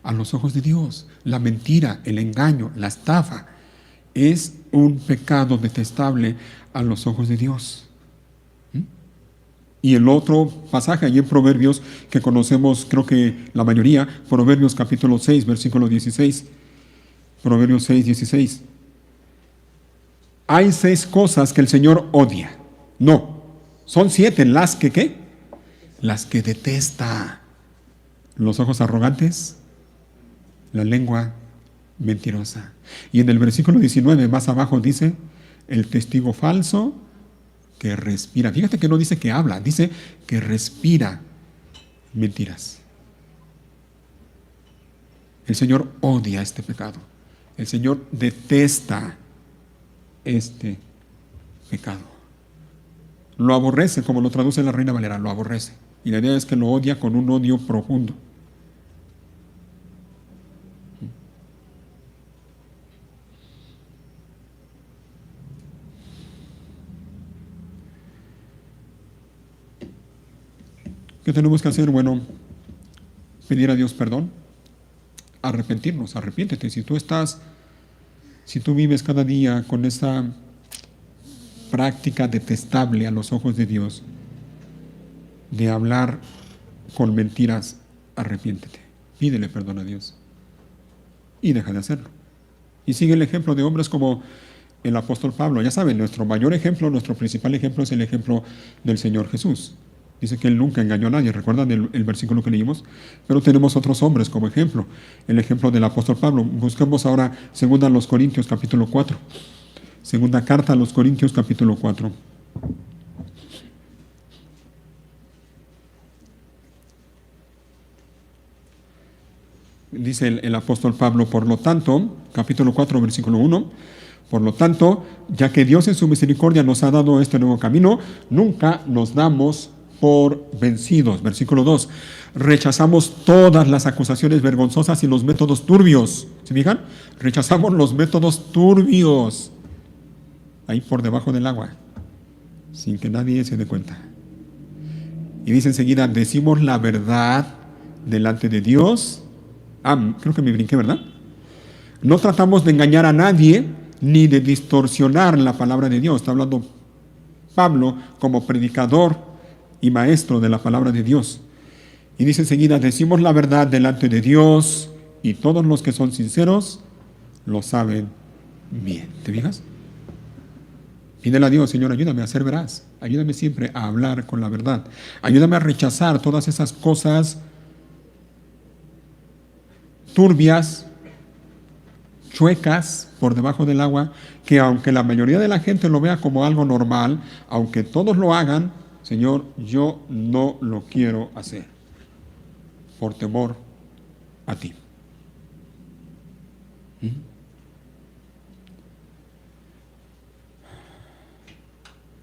Speaker 1: a los ojos de Dios. La mentira, el engaño, la estafa, es un pecado detestable a los ojos de Dios. Y el otro pasaje allí en Proverbios que conocemos, creo que la mayoría, Proverbios capítulo 6, versículo 16. Proverbios 6, 16. Hay 6 cosas que el Señor odia. No, son 7 las que, ¿qué? Las que detesta: los ojos arrogantes, la lengua mentirosa. Y en el versículo 19, más abajo dice, el testigo falso que respira. Fíjate que no dice que habla, dice que respira mentiras. El Señor odia este pecado. El Señor detesta este pecado. Lo aborrece, como lo traduce la Reina Valera, lo aborrece. Y la idea es que lo odia con un odio profundo. ¿Qué tenemos que hacer? Bueno, pedir a Dios perdón, arrepentirnos, arrepiéntete. Si tú vives cada día con esa práctica detestable a los ojos de Dios, de hablar con mentiras, arrepiéntete. Pídele perdón a Dios y deja de hacerlo. Y sigue el ejemplo de hombres como el apóstol Pablo. Ya saben, nuestro mayor ejemplo, nuestro principal ejemplo es el ejemplo del Señor Jesús. Dice que Él nunca engañó a nadie, ¿recuerdan el versículo que leímos? Pero tenemos otros hombres como ejemplo, el ejemplo del apóstol Pablo. Busquemos ahora 2 Corintios capítulo 4. Segunda carta a los Corintios capítulo 4. Dice el apóstol Pablo, por lo tanto, capítulo 4, versículo 1, por lo tanto, ya que Dios en su misericordia nos ha dado este nuevo camino, nunca nos damos por vencidos. Versículo 2, rechazamos todas las acusaciones vergonzosas y los métodos turbios. ¿Se fijan? Rechazamos los métodos turbios. Ahí por debajo del agua, sin que nadie se dé cuenta. Y dice enseguida, decimos la verdad delante de Dios. Creo que me brinqué, ¿verdad? No tratamos de engañar a nadie ni de distorsionar la palabra de Dios. Está hablando Pablo como predicador y maestro de la palabra de Dios. Y dice enseguida, decimos la verdad delante de Dios y todos los que son sinceros lo saben bien. ¿Te fijas? Pídele a Dios, Señor, ayúdame a ser veraz. Ayúdame siempre a hablar con la verdad. Ayúdame a rechazar todas esas cosas turbias, chuecas por debajo del agua, que aunque la mayoría de la gente lo vea como algo normal, aunque todos lo hagan, Señor, yo no lo quiero hacer por temor a ti.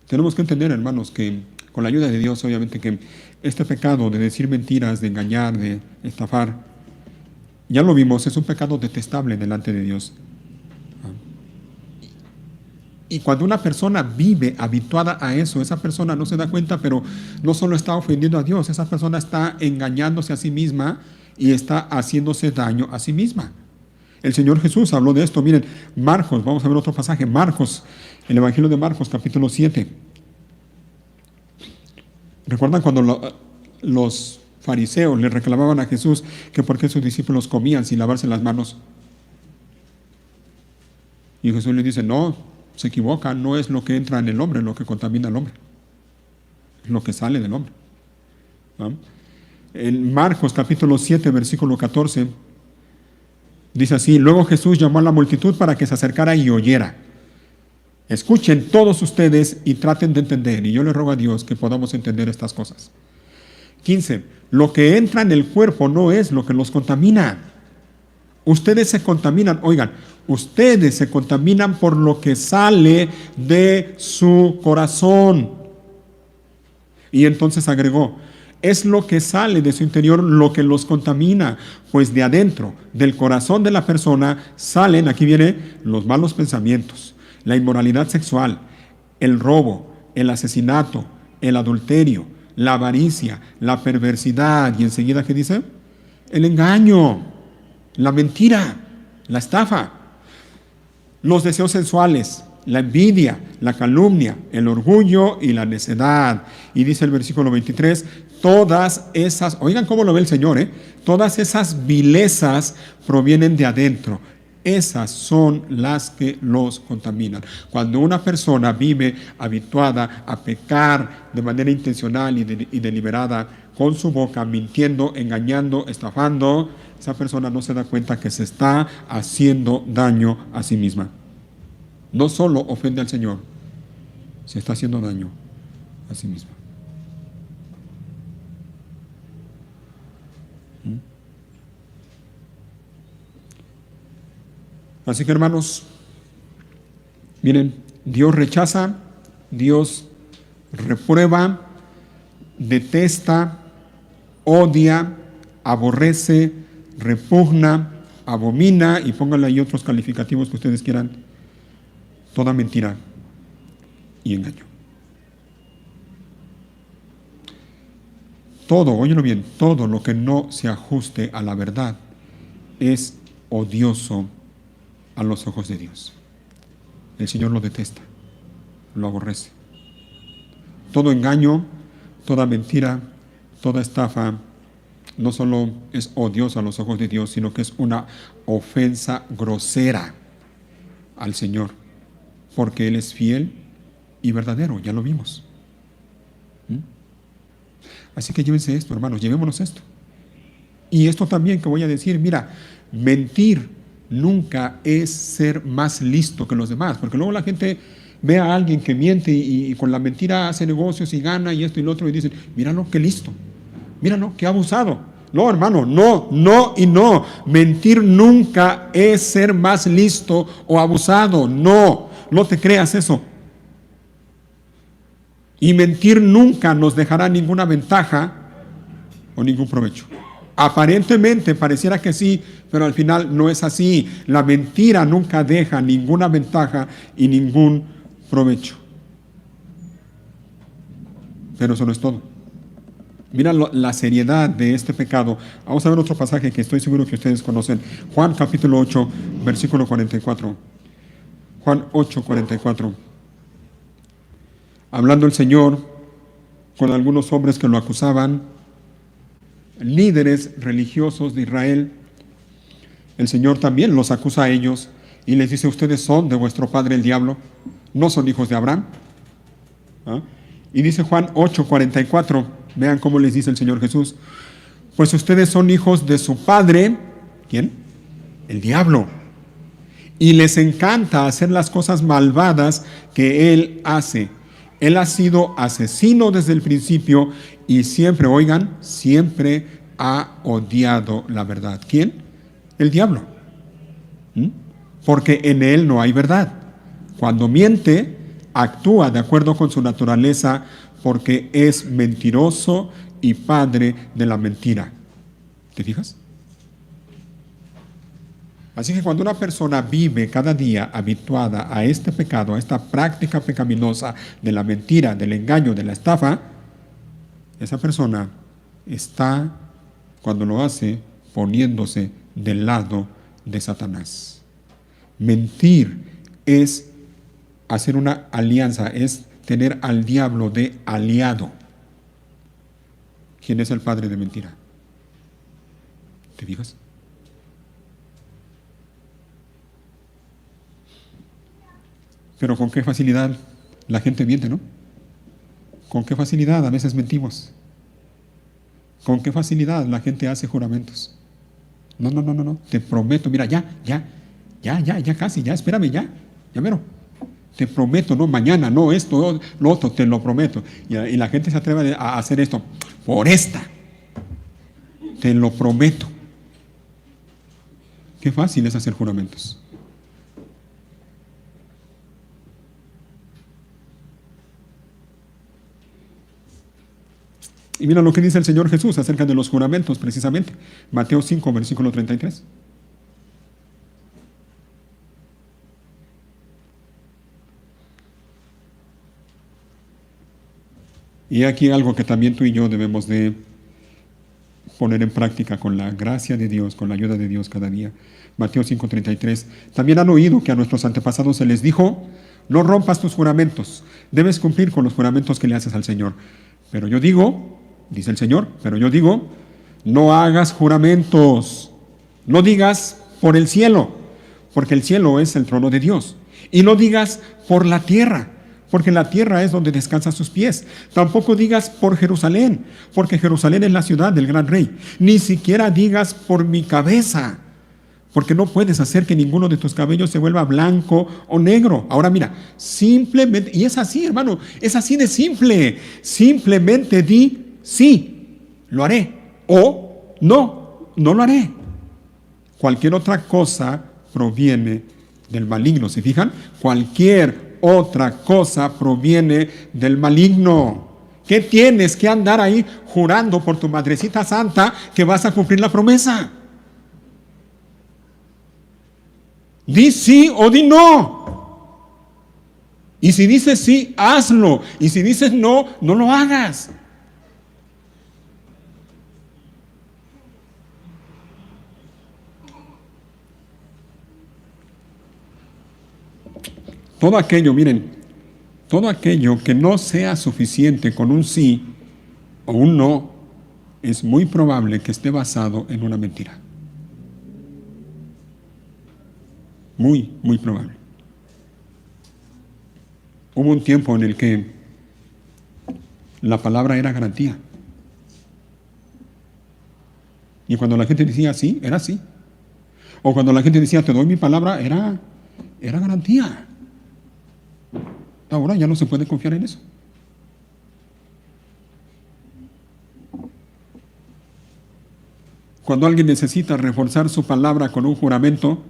Speaker 1: Tenemos que entender, hermanos, que con la ayuda de Dios, obviamente, que este pecado de decir mentiras, de engañar, de estafar, ya lo vimos, es un pecado detestable delante de Dios. Y cuando una persona vive habituada a eso, esa persona no se da cuenta, pero no solo está ofendiendo a Dios, esa persona está engañándose a sí misma y está haciéndose daño a sí misma. El Señor Jesús habló de esto. Miren, Marcos, vamos a ver otro pasaje, Marcos, el Evangelio de Marcos, capítulo 7. ¿Recuerdan cuando los fariseos le reclamaban a Jesús que por qué sus discípulos comían sin lavarse las manos? Y Jesús le dice, no, se equivoca, no es lo que entra en el hombre lo que contamina al hombre, es lo que sale del hombre. ¿No? En Marcos capítulo 7, versículo 14, dice así, luego Jesús llamó a la multitud para que se acercara y oyera. Escuchen todos ustedes y traten de entender, y yo le ruego a Dios que podamos entender estas cosas. 15. Lo que entra en el cuerpo no es lo que los contamina. Ustedes se contaminan, oigan, ustedes se contaminan por lo que sale de su corazón. Y entonces agregó, es lo que sale de su interior lo que los contamina, pues de adentro, del corazón de la persona, salen, aquí viene, los malos pensamientos, la inmoralidad sexual, el robo, el asesinato, el adulterio, la avaricia, la perversidad, y enseguida, ¿qué dice? El engaño, la mentira, la estafa, los deseos sensuales, la envidia, la calumnia, el orgullo y la necedad. Y dice el versículo 23, todas esas, oigan cómo lo ve el Señor, todas esas vilezas provienen de adentro. Esas son las que los contaminan. Cuando una persona vive habituada a pecar de manera intencional y deliberada con su boca, mintiendo, engañando, estafando, esa persona no se da cuenta que se está haciendo daño a sí misma. No solo ofende al Señor, se está haciendo daño a sí misma. Así que, hermanos, miren, Dios rechaza, Dios reprueba, detesta, odia, aborrece, repugna, abomina, y pónganle ahí otros calificativos que ustedes quieran, toda mentira y engaño. Todo, óyelo bien, todo lo que no se ajuste a la verdad es odioso a los ojos de Dios. El Señor lo detesta, lo aborrece. Todo engaño, toda mentira, toda estafa, no solo es odioso a los ojos de Dios, sino que es una ofensa grosera al Señor, porque Él es fiel y verdadero, ya lo vimos. Así que llévense esto, hermanos, llevémonos esto. Y esto también que voy a decir, mira, mentir nunca es ser más listo que los demás, porque luego la gente ve a alguien que miente y con la mentira hace negocios y gana y esto y lo otro y dicen, míralo, qué listo, míralo, qué abusado. No, hermano, no, no y no. Mentir nunca es ser más listo o abusado. No, no te creas eso. Y mentir nunca nos dejará ninguna ventaja o ningún provecho. Aparentemente pareciera que sí, pero al final no es así. La mentira nunca deja ninguna ventaja y ningún provecho. Pero eso no es todo. Mira la seriedad de este pecado. Vamos a ver otro pasaje que estoy seguro que ustedes conocen. Juan capítulo 8, versículo 44. Juan 8, 44. Hablando el Señor con algunos hombres que lo acusaban, líderes religiosos de Israel, el Señor también los acusa a ellos y les dice, ustedes son de vuestro padre el diablo, no son hijos de Abraham. ¿Ah? Y dice Juan 8, 44, vean cómo les dice el Señor Jesús, pues ustedes son hijos de su padre, ¿quién? El diablo. Y les encanta hacer las cosas malvadas que él hace. Él ha sido asesino desde el principio y siempre, oigan, siempre ha odiado la verdad. ¿Quién? El diablo. Porque en él no hay verdad. Cuando miente, actúa de acuerdo con su naturaleza porque es mentiroso y padre de la mentira. ¿Te fijas? Así que cuando una persona vive cada día habituada a este pecado, a esta práctica pecaminosa de la mentira, del engaño, de la estafa, esa persona está, cuando lo hace, poniéndose del lado de Satanás. Mentir es hacer una alianza, es tener al diablo de aliado. ¿Quién es el padre de mentira? ¿Te fijas? Pero con qué facilidad la gente miente, ¿no? Con qué facilidad a veces mentimos. Con qué facilidad la gente hace juramentos. No. Te prometo, mira, ya casi, ya, espérame, ya mero. Te prometo, no mañana, no esto, lo otro, te lo prometo. Y la gente se atreve a hacer esto. Por esta. Te lo prometo. Qué fácil es hacer juramentos. Y mira lo que dice el Señor Jesús acerca de los juramentos, precisamente. Mateo 5, versículo 33. Y aquí algo que también tú y yo debemos de poner en práctica con la gracia de Dios, con la ayuda de Dios cada día. Mateo 5, 33. También han oído que a nuestros antepasados se les dijo, no rompas tus juramentos, debes cumplir con los juramentos que le haces al Señor. Pero yo digo, dice el Señor, pero yo digo, no hagas juramentos, no digas por el cielo, porque el cielo es el trono de Dios, y no digas por la tierra, porque la tierra es donde descansan sus pies. Tampoco digas por Jerusalén, porque Jerusalén es la ciudad del gran rey. Ni siquiera digas por mi cabeza, porque no puedes hacer que ninguno de tus cabellos se vuelva blanco o negro. Ahora mira, simplemente, y es así, hermano, es así de simple. Simplemente di sí, lo haré, o no, no lo haré. Cualquier otra cosa proviene del maligno. ¿Se fijan? Cualquier otra cosa proviene del maligno. ¿Qué tienes que andar ahí jurando por tu madrecita santa que vas a cumplir la promesa? Di sí o di no. Y si dices sí, hazlo. Y si dices no, no lo hagas. Todo aquello, miren, todo aquello que no sea suficiente con un sí o un no, es muy probable que esté basado en una mentira. Muy, muy probable. Hubo un tiempo en el que la palabra era garantía. Y cuando la gente decía sí, era sí. O cuando la gente decía te doy mi palabra, era garantía. Ahora ya no se puede confiar en eso. Cuando alguien necesita reforzar su palabra con un juramento,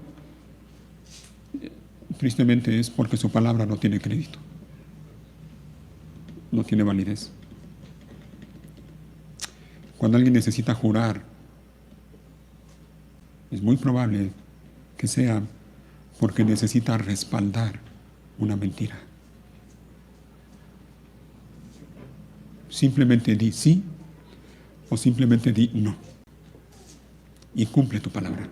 Speaker 1: tristemente es porque su palabra no tiene crédito, no tiene validez. Cuando alguien necesita jurar, es muy probable que sea porque necesita respaldar una mentira. Simplemente di sí o simplemente di no y cumple tu palabra.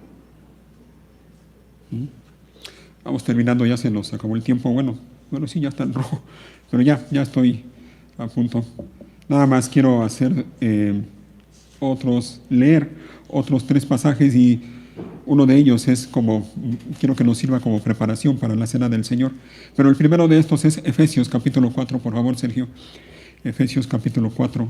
Speaker 1: Vamos terminando, ya se nos acabó el tiempo. Bueno, sí, ya está en rojo, pero ya estoy a punto. Nada más quiero hacer leer otros 3 pasajes, y uno de ellos es quiero que nos sirva como preparación para la cena del Señor. Pero el primero de estos es Efesios capítulo 4, por favor, Sergio. Efesios capítulo 4.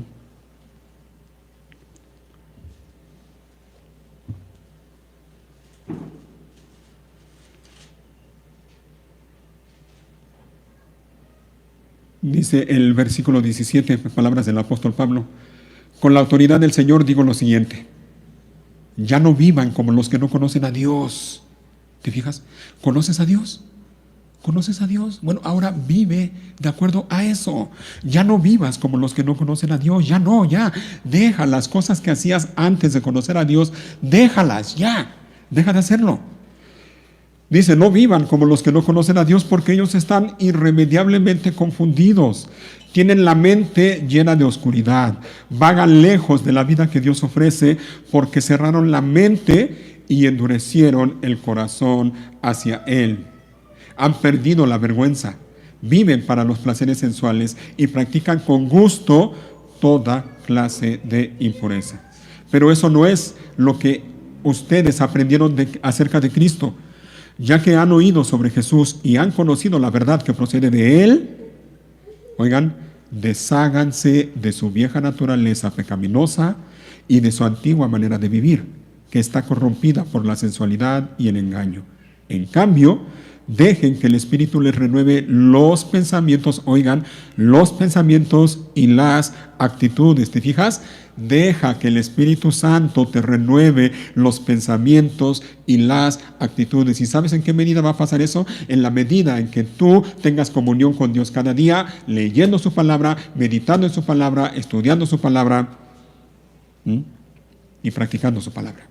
Speaker 1: Dice el versículo 17, palabras del apóstol Pablo: con la autoridad del Señor digo lo siguiente, ya no vivan como los que no conocen a Dios. ¿Te fijas? ¿Conoces a Dios? ¿Conoces a Dios? Bueno, ahora vive de acuerdo a eso. Ya no vivas como los que no conocen a Dios. Ya deja las cosas que hacías antes de conocer a Dios, déjalas, deja de hacerlo. Dice, no vivan como los que no conocen a Dios, porque ellos están irremediablemente confundidos. Tienen la mente llena de oscuridad. Vagan lejos de la vida que Dios ofrece, porque cerraron la mente y endurecieron el corazón hacia Él. Han perdido la vergüenza. Viven para los placeres sensuales y practican con gusto toda clase de impureza. Pero eso no es lo que ustedes aprendieron acerca de Cristo. Ya que han oído sobre Jesús y han conocido la verdad que procede de Él, oigan, desháganse de su vieja naturaleza pecaminosa y de su antigua manera de vivir, que está corrompida por la sensualidad y el engaño. En cambio, dejen que el Espíritu les renueve los pensamientos, oigan, los pensamientos y las actitudes. ¿Te fijas? Deja que el Espíritu Santo te renueve los pensamientos y las actitudes. ¿Y sabes en qué medida va a pasar eso? En la medida en que tú tengas comunión con Dios cada día, leyendo su palabra, meditando en su palabra, estudiando su palabra y practicando su palabra.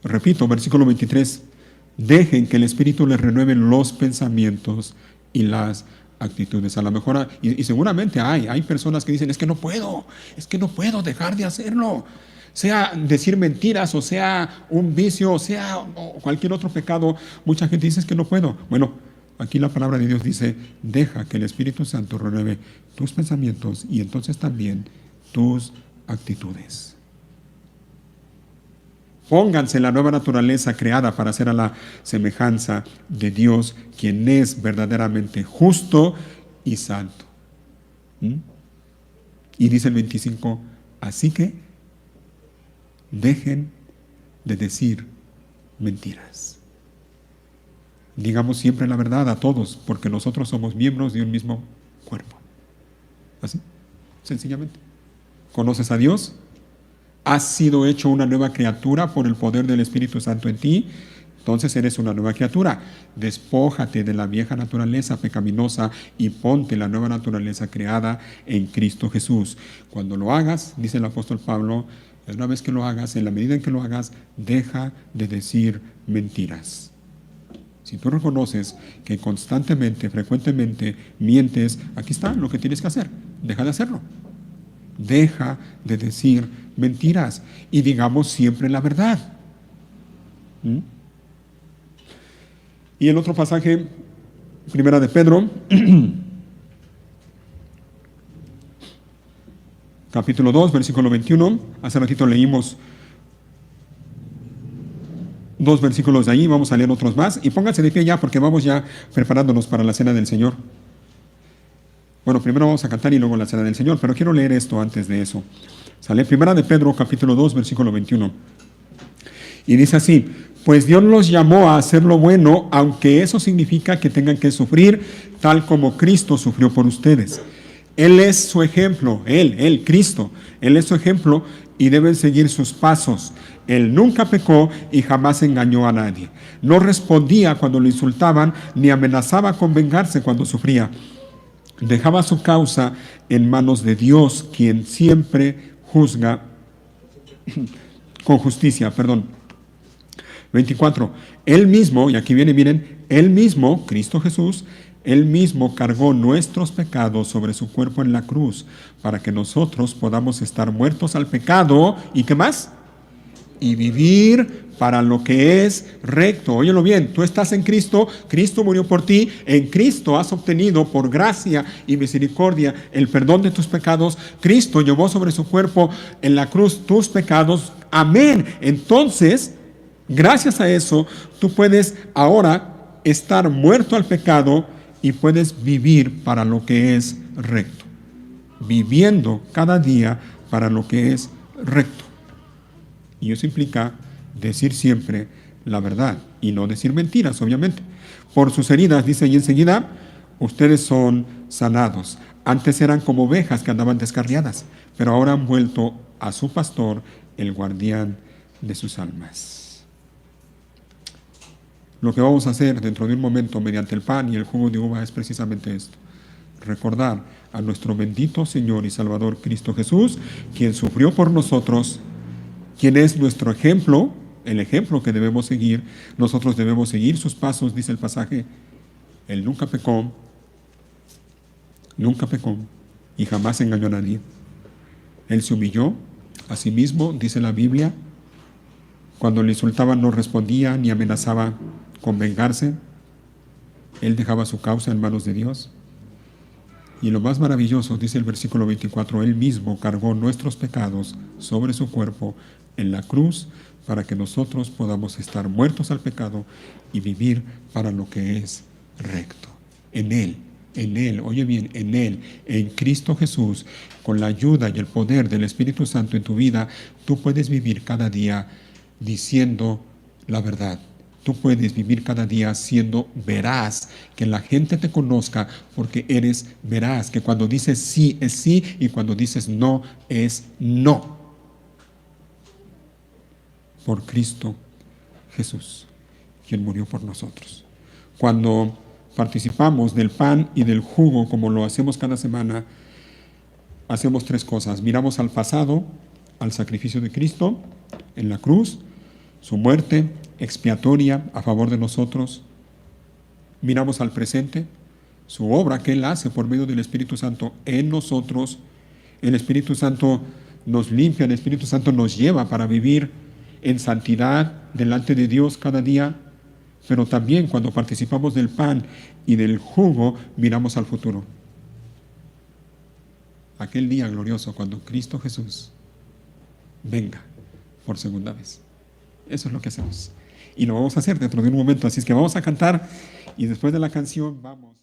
Speaker 1: Repito, versículo 23. Dejen que el Espíritu les renueve los pensamientos y las actitudes. A lo mejor, y seguramente hay personas que dicen, es que no puedo dejar de hacerlo. Sea decir mentiras, o sea un vicio, o sea cualquier otro pecado. Mucha gente dice, es que no puedo. Bueno, aquí la palabra de Dios dice, deja que el Espíritu Santo renueve tus pensamientos y entonces también tus actitudes. Pónganse la nueva naturaleza creada para ser a la semejanza de Dios, quien es verdaderamente justo y santo. ¿Mm? Y dice el 25, así que dejen de decir mentiras. Digamos siempre la verdad a todos, porque nosotros somos miembros de un mismo cuerpo. Así, sencillamente. ¿Conoces a Dios? ¿Has sido hecho una nueva criatura por el poder del Espíritu Santo en ti? Entonces eres una nueva criatura. Despójate de la vieja naturaleza pecaminosa y ponte la nueva naturaleza creada en Cristo Jesús. Cuando lo hagas, dice el apóstol Pablo, una vez que lo hagas, en la medida en que lo hagas, deja de decir mentiras. Si tú reconoces que constantemente, frecuentemente mientes, aquí está lo que tienes que hacer. Deja de hacerlo. Deja de decir mentiras y digamos siempre la verdad. ¿Mm? Y el otro pasaje, Primera de Pedro, capítulo 2, versículo 21. Hace ratito leímos 2 versículos de ahí, vamos a leer otros más. Y pónganse de pie ya, porque vamos ya preparándonos para la cena del Señor. Bueno, primero vamos a cantar y luego la cena del Señor, pero quiero leer esto antes de eso. Sale Primera de Pedro, capítulo 2, versículo 21. Y dice así, pues Dios los llamó a hacer lo bueno, aunque eso significa que tengan que sufrir, tal como Cristo sufrió por ustedes. Él es su ejemplo, Cristo, Él es su ejemplo y deben seguir sus pasos. Él nunca pecó y jamás engañó a nadie. No respondía cuando lo insultaban, ni amenazaba con vengarse cuando sufría. Dejaba su causa en manos de Dios, quien siempre juzga con justicia. 24. Él mismo, y aquí viene, miren, Él mismo, Cristo Jesús, Él mismo cargó nuestros pecados sobre su cuerpo en la cruz, para que nosotros podamos estar muertos al pecado, ¿y qué más? Y vivir para lo que es recto. Óyelo bien, tú estás en Cristo, Cristo murió por ti, en Cristo has obtenido por gracia y misericordia el perdón de tus pecados. Cristo llevó sobre su cuerpo en la cruz tus pecados. Amén. Entonces, gracias a eso, tú puedes ahora estar muerto al pecado y puedes vivir para lo que es recto. Viviendo cada día para lo que es recto. Y eso implica decir siempre la verdad y no decir mentiras, obviamente. Por sus heridas, dice ahí enseguida, ustedes son sanados. Antes eran como ovejas que andaban descarriadas, pero ahora han vuelto a su pastor, el guardián de sus almas. Lo que vamos a hacer dentro de un momento mediante el pan y el jugo de uva es precisamente esto. Recordar a nuestro bendito Señor y Salvador Cristo Jesús, quien sufrió por nosotros, quien es nuestro ejemplo, el ejemplo que debemos seguir. Nosotros debemos seguir sus pasos, dice el pasaje. Él nunca pecó y jamás engañó a nadie. Él se humilló a sí mismo, dice la Biblia. Cuando le insultaban no respondía ni amenazaba con vengarse. Él dejaba su causa en manos de Dios. Y lo más maravilloso, dice el versículo 24, Él mismo cargó nuestros pecados sobre su cuerpo en la cruz para que nosotros podamos estar muertos al pecado y vivir para lo que es recto. En Él, oye bien, en Él, en Cristo Jesús, con la ayuda y el poder del Espíritu Santo en tu vida, tú puedes vivir cada día diciendo la verdad. Tú puedes vivir cada día siendo veraz, que la gente te conozca porque eres veraz, que cuando dices sí es sí y cuando dices no es no. Por Cristo Jesús, quien murió por nosotros. Cuando participamos del pan y del jugo, como lo hacemos cada semana, hacemos tres cosas. Miramos al pasado, al sacrificio de Cristo en la cruz, su muerte expiatoria a favor de nosotros. Miramos al presente, su obra que Él hace por medio del Espíritu Santo en nosotros. El Espíritu Santo nos limpia, el Espíritu Santo nos lleva para vivir en santidad delante de Dios cada día, pero también cuando participamos del pan y del jugo, miramos al futuro. Aquel día glorioso cuando Cristo Jesús venga por segunda vez. Eso es lo que hacemos. Y lo vamos a hacer dentro de un momento. Así es que vamos a cantar y después de la canción vamos.